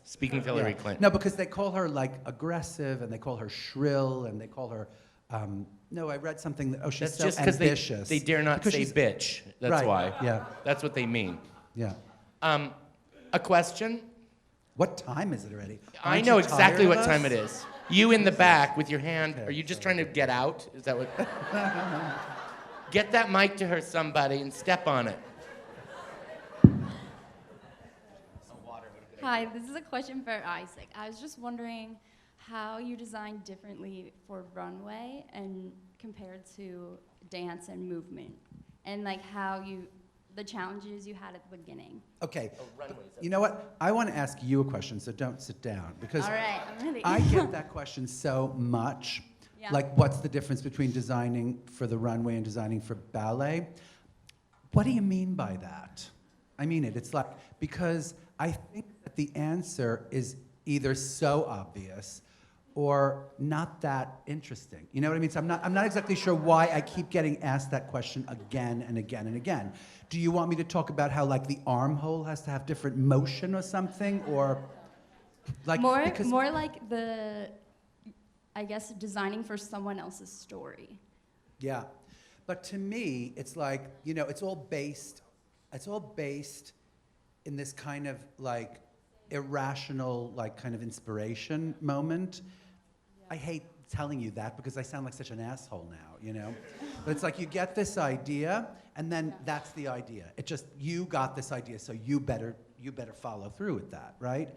speaking of Hillary Clinton. No, because they call her, like, aggressive, and they call her shrill, and they call her, no, I read something that, she's That's so just because ambitious. they dare not Because say she's- bitch. That's Right, why. yeah. That's what they mean. Yeah. A question? What time is it already? I Aren't know you exactly tired what of time us? it is. You in the back with your hand. Okay, Are you just sorry. trying to get out? Is that what? Get that mic to her, somebody, and step on it. Hi, this is a question for Isaac. I was just wondering how you design differently for runway and compared to dance and movement, and like the challenges you had at the beginning. Okay. You know what? I want to ask you a question, so don't sit down. Because All right, I'm ready. I get that question so much. Yeah. Like, what's the difference between designing for the runway and designing for ballet? What do you mean by that? I mean it. It's like, because I think that the answer is either so obvious or not that interesting. You know what I mean? So I'm not exactly sure why I keep getting asked that question again and again and again. Do you want me to talk about how, like, the armhole has to have different motion or something, or like more because like I guess designing for someone else's story. yeah, but to me, it's like, you know, it's all based in this kind of like irrational, like kind of inspiration moment. I hate telling you that because I sound like such an asshole now, you know? But it's like you get this idea, and then that's the idea. You got this idea, so you better follow through with that, right?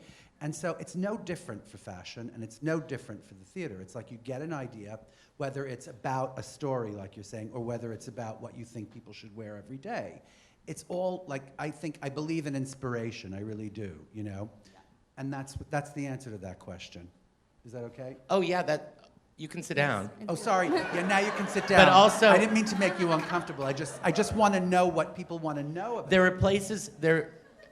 And so it's no different for fashion, and it's no different for the theater. It's like you get an idea, whether it's about a story, like you're saying, or whether it's about what you think people should wear every day. It's all like, I believe in inspiration, I really do, you know? And that's the answer to that question. Is that okay? Oh yeah, you can sit down. Oh, sorry. Yeah, now you can sit down. But also, I didn't mean to make you uncomfortable. I just want to know what people want to know about. there are places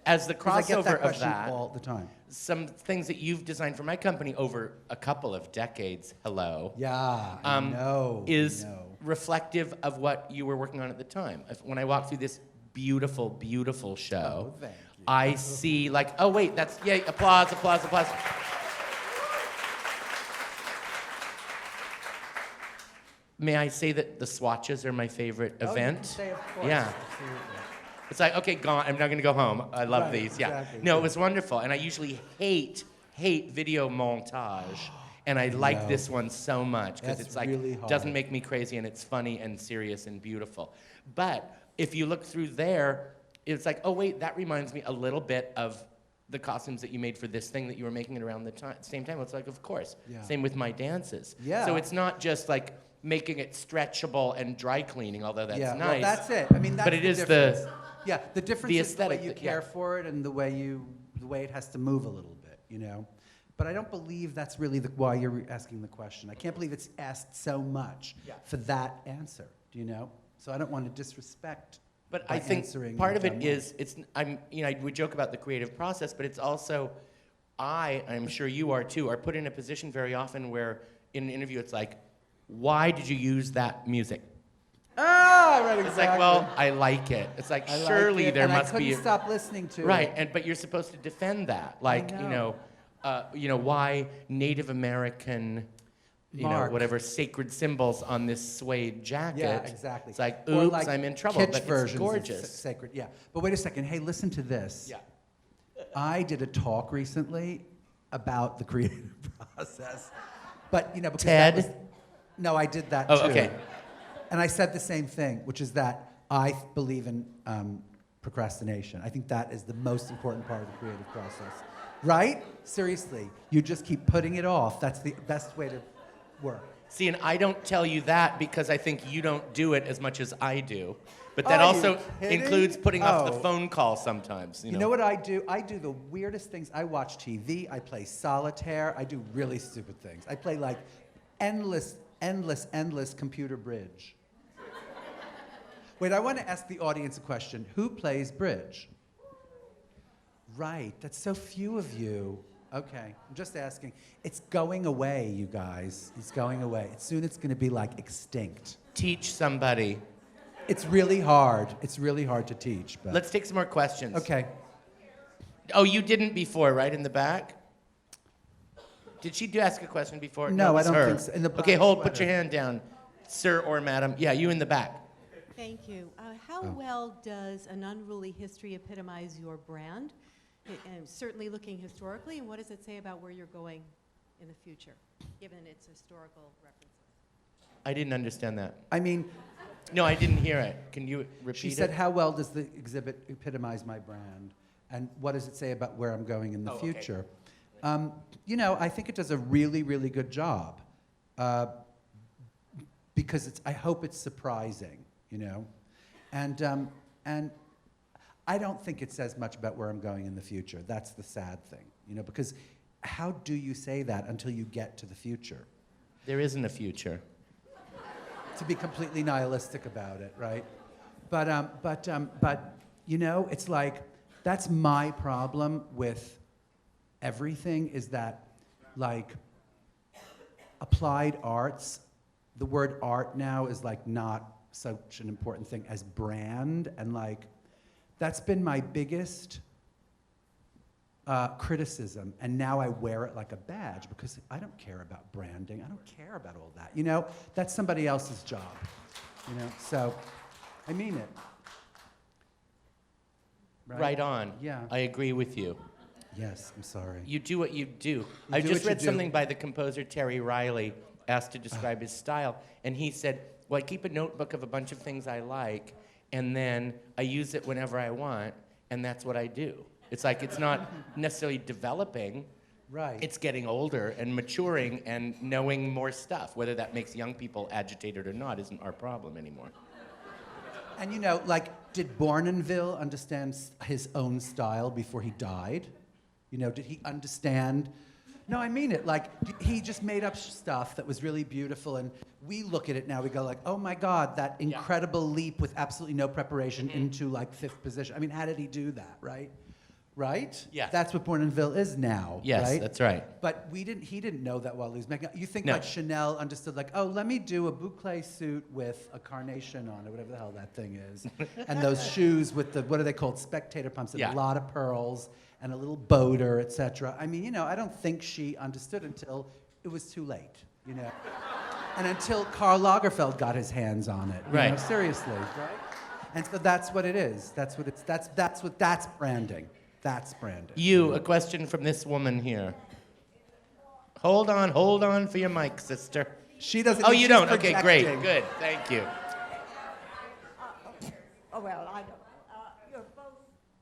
as the 'Cause I get crossover that of question that. all the time. Some things that you've designed for my company over a couple of decades. Hello. Yeah, I know. Is I know. reflective of what you were working on at the time. When I walk through this beautiful, beautiful show, Oh, thank you. I see like, oh wait, yay, applause, applause, applause. May I say that the swatches are my favorite Oh, you event? can say, of course. Yeah. Absolutely. It's like, okay, gone. I'm not gonna go home. I love Right, these. Yeah. exactly. No, it was wonderful. And I usually hate hate video montage. And I like this one so much because That's it's like, really hard. doesn't make me crazy and it's funny and serious and beautiful. But if you look through there, it's like, oh wait, that reminds me a little bit of the costumes that you made for this thing that you were making at around the same time. It's like, of course. Yeah. Same with my dances. Yeah. So it's not just like making it stretchable and dry cleaning, although that's yeah, nice. well, that's it. I mean, that's But it the is difference. the Yeah, the difference the is the way aesthetic you that- yeah. care for it and the way it has to move a little bit, you know? But I don't believe that's really why you're asking the question. I can't believe it's asked so much for that answer, do you know? So I don't want to disrespect But by I think answering part of what it I'm is, we joke about the creative process, but it's also, I'm sure you are too, are put in a position very often where in an interview it's like, why did you use that music? Ah, right, exactly. It's like, well, I like it. It's like, I like surely it, there and must I couldn't be stop listening to right, it. but you're supposed to defend that. Like, know. why Native American, Mark. whatever sacred symbols on this suede jacket. Yeah, exactly. It's like, Or oops, like I'm in trouble, kitsch but it's versions of gorgeous. sacred, yeah. But wait a second. Hey, listen to this. Yeah. I did a talk recently about the creative process, but because TED? that was, no, I did that Oh, too. okay. And I said the same thing, which is that I believe in procrastination. I think that is the most important part of the creative process, right? Seriously, you just keep putting it off. That's the best way to work. See, and I don't tell you that because I think you don't do it as much as I do. But that Are you also kidding? includes putting off the Oh. phone call sometimes. You know what I do? I do the weirdest things. I watch TV. I play solitaire. I do really stupid things. I play like endless computer bridge. Wait, I want to ask the audience a question. Who plays bridge? Right, that's so few of you. Okay, I'm just asking. It's going away, you guys. It's going away. Soon it's going to be like extinct. Teach somebody. It's really hard. It's really hard to teach. But Let's take some more questions. okay. Oh, you didn't before, right, in the back? Did she ask a question before? No, it was I don't her. think so. In the Okay, black hold, put sweater. your hand down, sir or madam. Yeah, you in the back. Thank you. How well does an unruly history epitomize your brand? And certainly looking historically, and what does it say about where you're going in the future, given its historical references? I didn't understand that. I mean, No, I didn't hear it. Can you repeat she said, it? how well does the exhibit epitomize my brand? And what does it say about where I'm going in the okay. future? I think it does a really, really good job. Because I hope it's surprising, And I don't think it says much about where I'm going in the future. That's the sad thing, because how do you say that until you get to the future? There isn't a future. To be completely nihilistic about it, right? But it's like, that's my problem with everything, is that, like, applied arts, the word art now is like not such an important thing as brand, and like, that's been my biggest criticism, and now I wear it like a badge because I don't care about branding. I don't care about all that. That's somebody else's job. So I mean it. Right on. Yeah. I agree with you. Yes, I'm sorry. You do what you do. You I do just what you read do. something by the composer Terry Riley, asked to describe his style, and he said, well, I keep a notebook of a bunch of things I like, and then I use it whenever I want, and that's what I do. It's like, it's not necessarily developing, Right. it's getting older and maturing and knowing more stuff. Whether that makes young people agitated or not isn't our problem anymore. And did Bournonville understand his own style before he died? Did he understand? No, I mean it. Like, he just made up stuff that was really beautiful, and we look at it now, we go like, oh my God, that incredible leap with absolutely no preparation into like fifth position. I mean, how did he do that, right? Right? Yeah. That's what Bournonville is now, Yes, right? that's right. But he didn't know that while he was making it. You think No. like Chanel understood like, oh, let me do a boucle suit with a carnation on it, whatever the hell that thing is. And those shoes with the, what are they called, spectator pumps, and Yeah. a lot of pearls and a little boater, etc. I mean, I don't think she understood until it was too late, And until Karl Lagerfeld got his hands on it. Right. Seriously, right? And so that's what it is. That's branding. That's branding. You, a question from this woman here. Hold on for your mic, sister. She doesn't. Oh, think you she's don't? Okay, great, projecting. good, thank you. Oh, well, I don't. You're both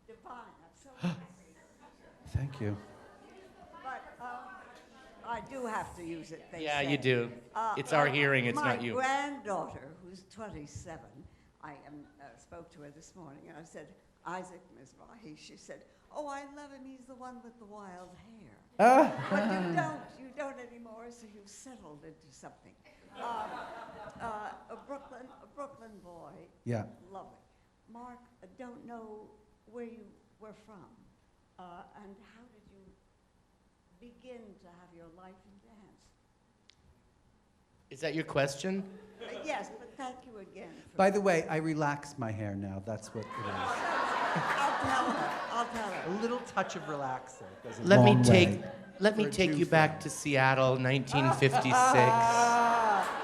divine. I'm so happy. Thank you. But I do have to use it, they Yeah, say. you do. It's our hearing, it's not you. My granddaughter, who's 27, I spoke to her this morning, and I said, Isaac Mizrahi. She said, oh, I love him. He's the one with the wild hair. But you don't anymore, so you've settled into something. A Brooklyn boy. Yeah. Lovely. Mark, I don't know where you were from, and how did you begin to have your life in dance? Is that your question? Yes, but thank you again. By the way, I relaxed my hair now. That's what it is. I'll tell her. A little touch of relaxer goes a Let me long take way. let me For a take Jew you back fan. to Seattle, 1956.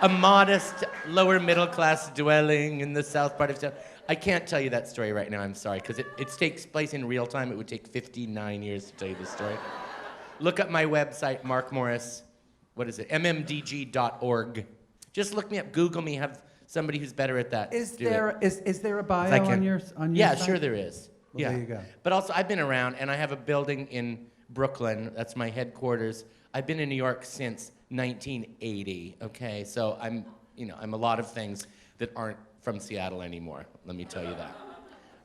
A modest, lower middle class dwelling in the south part of town. I can't tell you that story right now, I'm sorry, because it takes place in real time. It would take 59 years to tell you the story. Look up my website, Mark Morris, what is it, mmdg.org. Just look me up, Google me, have somebody who's better at that. Is do there it. is there a bio I can- on your Yeah, site? sure there is. Well, yeah. there you go. But also, I've been around, and I have a building in Brooklyn. That's my headquarters. I've been in New York since 1980. Okay, so I'm a lot of things that aren't from Seattle anymore. Let me tell you that.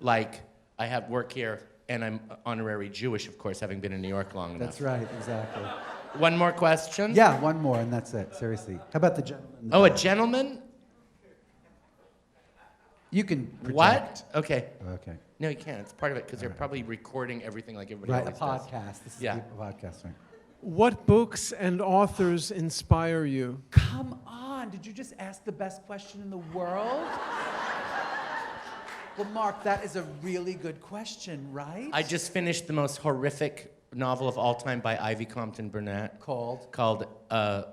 Like, I have work here, and I'm honorary Jewish, of course, having been in New York long enough. That's right, exactly. One more question. Yeah, one more, and that's it. Seriously. How about the gentleman? in the Oh, a back? gentleman? You can project. What? Okay. Okay. No, you can't. It's part of it because they're Alright. probably recording everything like everybody Right, a always does. podcast. This is Yeah. a podcast, right? What books and authors inspire you? Come on, did you just ask the best question in the world? Well, Mark, that is a really good question, right? I just finished the most horrific novel of all time by Ivy Compton Burnett called A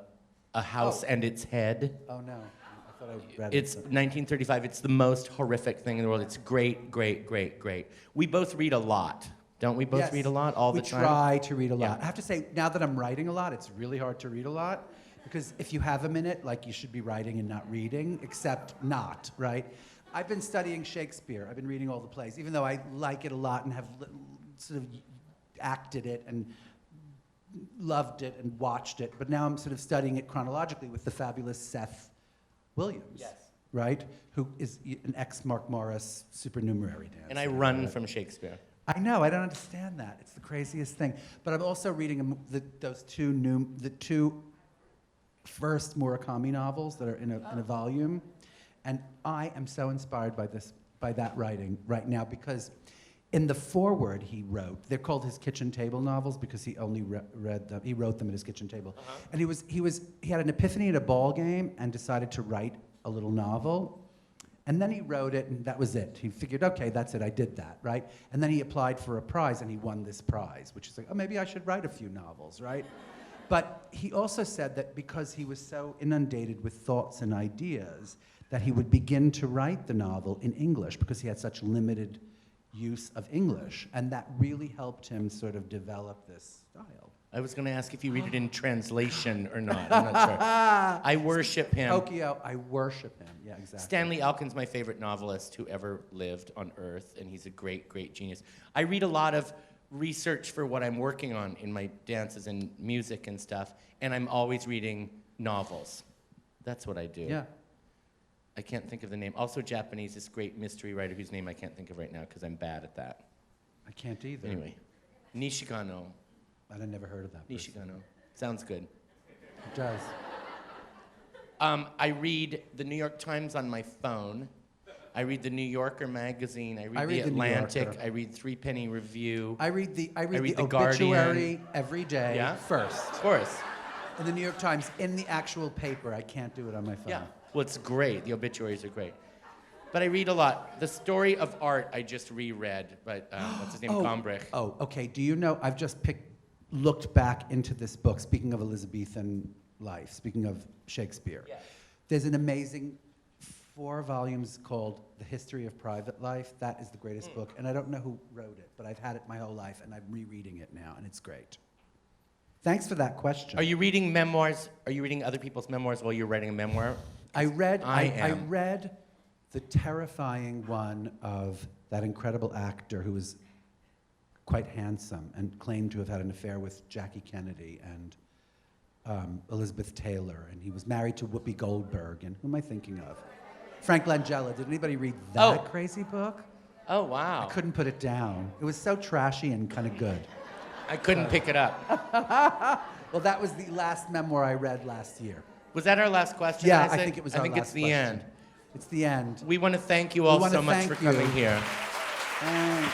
House Oh. and Its Head. Oh no, I thought I read It's it. 1935. It's the most horrific thing in the world. It's great, great, great, great. We both read a lot. Don't we both Yes, read a lot all the time? We try to read a lot. Yeah. I have to say, now that I'm writing a lot, it's really hard to read a lot. Because if you have a minute, like you should be writing and not reading, except not, right? I've been studying Shakespeare. I've been reading all the plays, even though I like it a lot and have sort of acted it and loved it and watched it. But now I'm sort of studying it chronologically with the fabulous Seth Williams, Yes. right? Who is an ex-Mark Morris supernumerary dancer. And I run from Shakespeare. I know, I don't understand that. It's the craziest thing. But I'm also reading the two first Murakami novels that are in a volume. And I am so inspired by that writing right now because in the foreword he wrote, they're called his kitchen table novels because he only read them, he wrote them at his kitchen table. And he had an epiphany at a ball game and decided to write a little novel. And then he wrote it, and that was it. He figured, okay, that's it, I did that, right? And then he applied for a prize, and he won this prize, which is like, oh, maybe I should write a few novels, right? But he also said that because he was so inundated with thoughts and ideas, that he would begin to write the novel in English because he had such limited use of English. And that really helped him sort of develop this style. I was going to ask if you read it in translation or not. I'm not sure. I worship him. Tokyo, I worship him. Yeah, exactly. Stanley Elkin's my favorite novelist who ever lived on Earth, and he's a great, great genius. I read a lot of research for what I'm working on in my dances and music and stuff, and I'm always reading novels. That's what I do. Yeah. I can't think of the name. Also Japanese, this great mystery writer whose name I can't think of right now because I'm bad at that. I can't either. Anyway, Nishigano. I'd never heard of that person. Nishigano. Sounds good. It does. I read the New York Times on my phone. I read the New Yorker magazine. I read the The New Atlantic. Yorker. I read Threepenny Review. I read the The obituary Guardian. every day Yeah? first. Of course. In the New York Times, in the actual paper. I can't do it on my phone. Yeah. Well, it's great. The obituaries are great. But I read a lot. The Story of Art I just reread, but what's his name? Gombrich. Oh, okay. Do you know, I've just looked back into this book, speaking of Elizabethan life, speaking of Shakespeare. Yeah. There's an amazing 4 volumes called The History of Private Life. That is the greatest book. And I don't know who wrote it, but I've had it my whole life, and I'm rereading it now, and it's great. Thanks for that question. Are you reading memoirs? Are you reading other people's memoirs while you're writing a memoir? I read am. the terrifying one of that incredible actor who was quite handsome and claimed to have had an affair with Jackie Kennedy and Elizabeth Taylor, and he was married to Whoopi Goldberg. And who am I thinking of? Frank Langella. Did anybody read that crazy book? Oh, wow. I couldn't put it down. It was so trashy and kind of good. I couldn't pick it up. Well, that was the last memoir I read last year. Was that our last question, Yeah, Isaac? I think it was our last I think it's the question. end. It's the end. We want to thank you all so much for coming here. Thanks.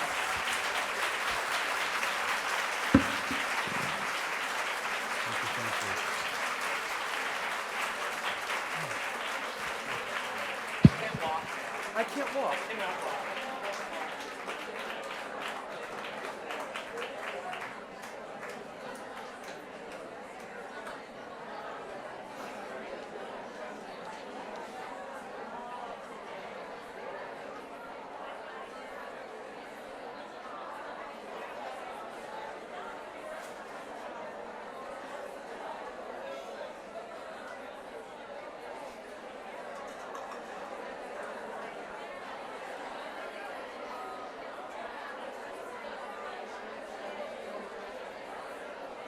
I can't walk.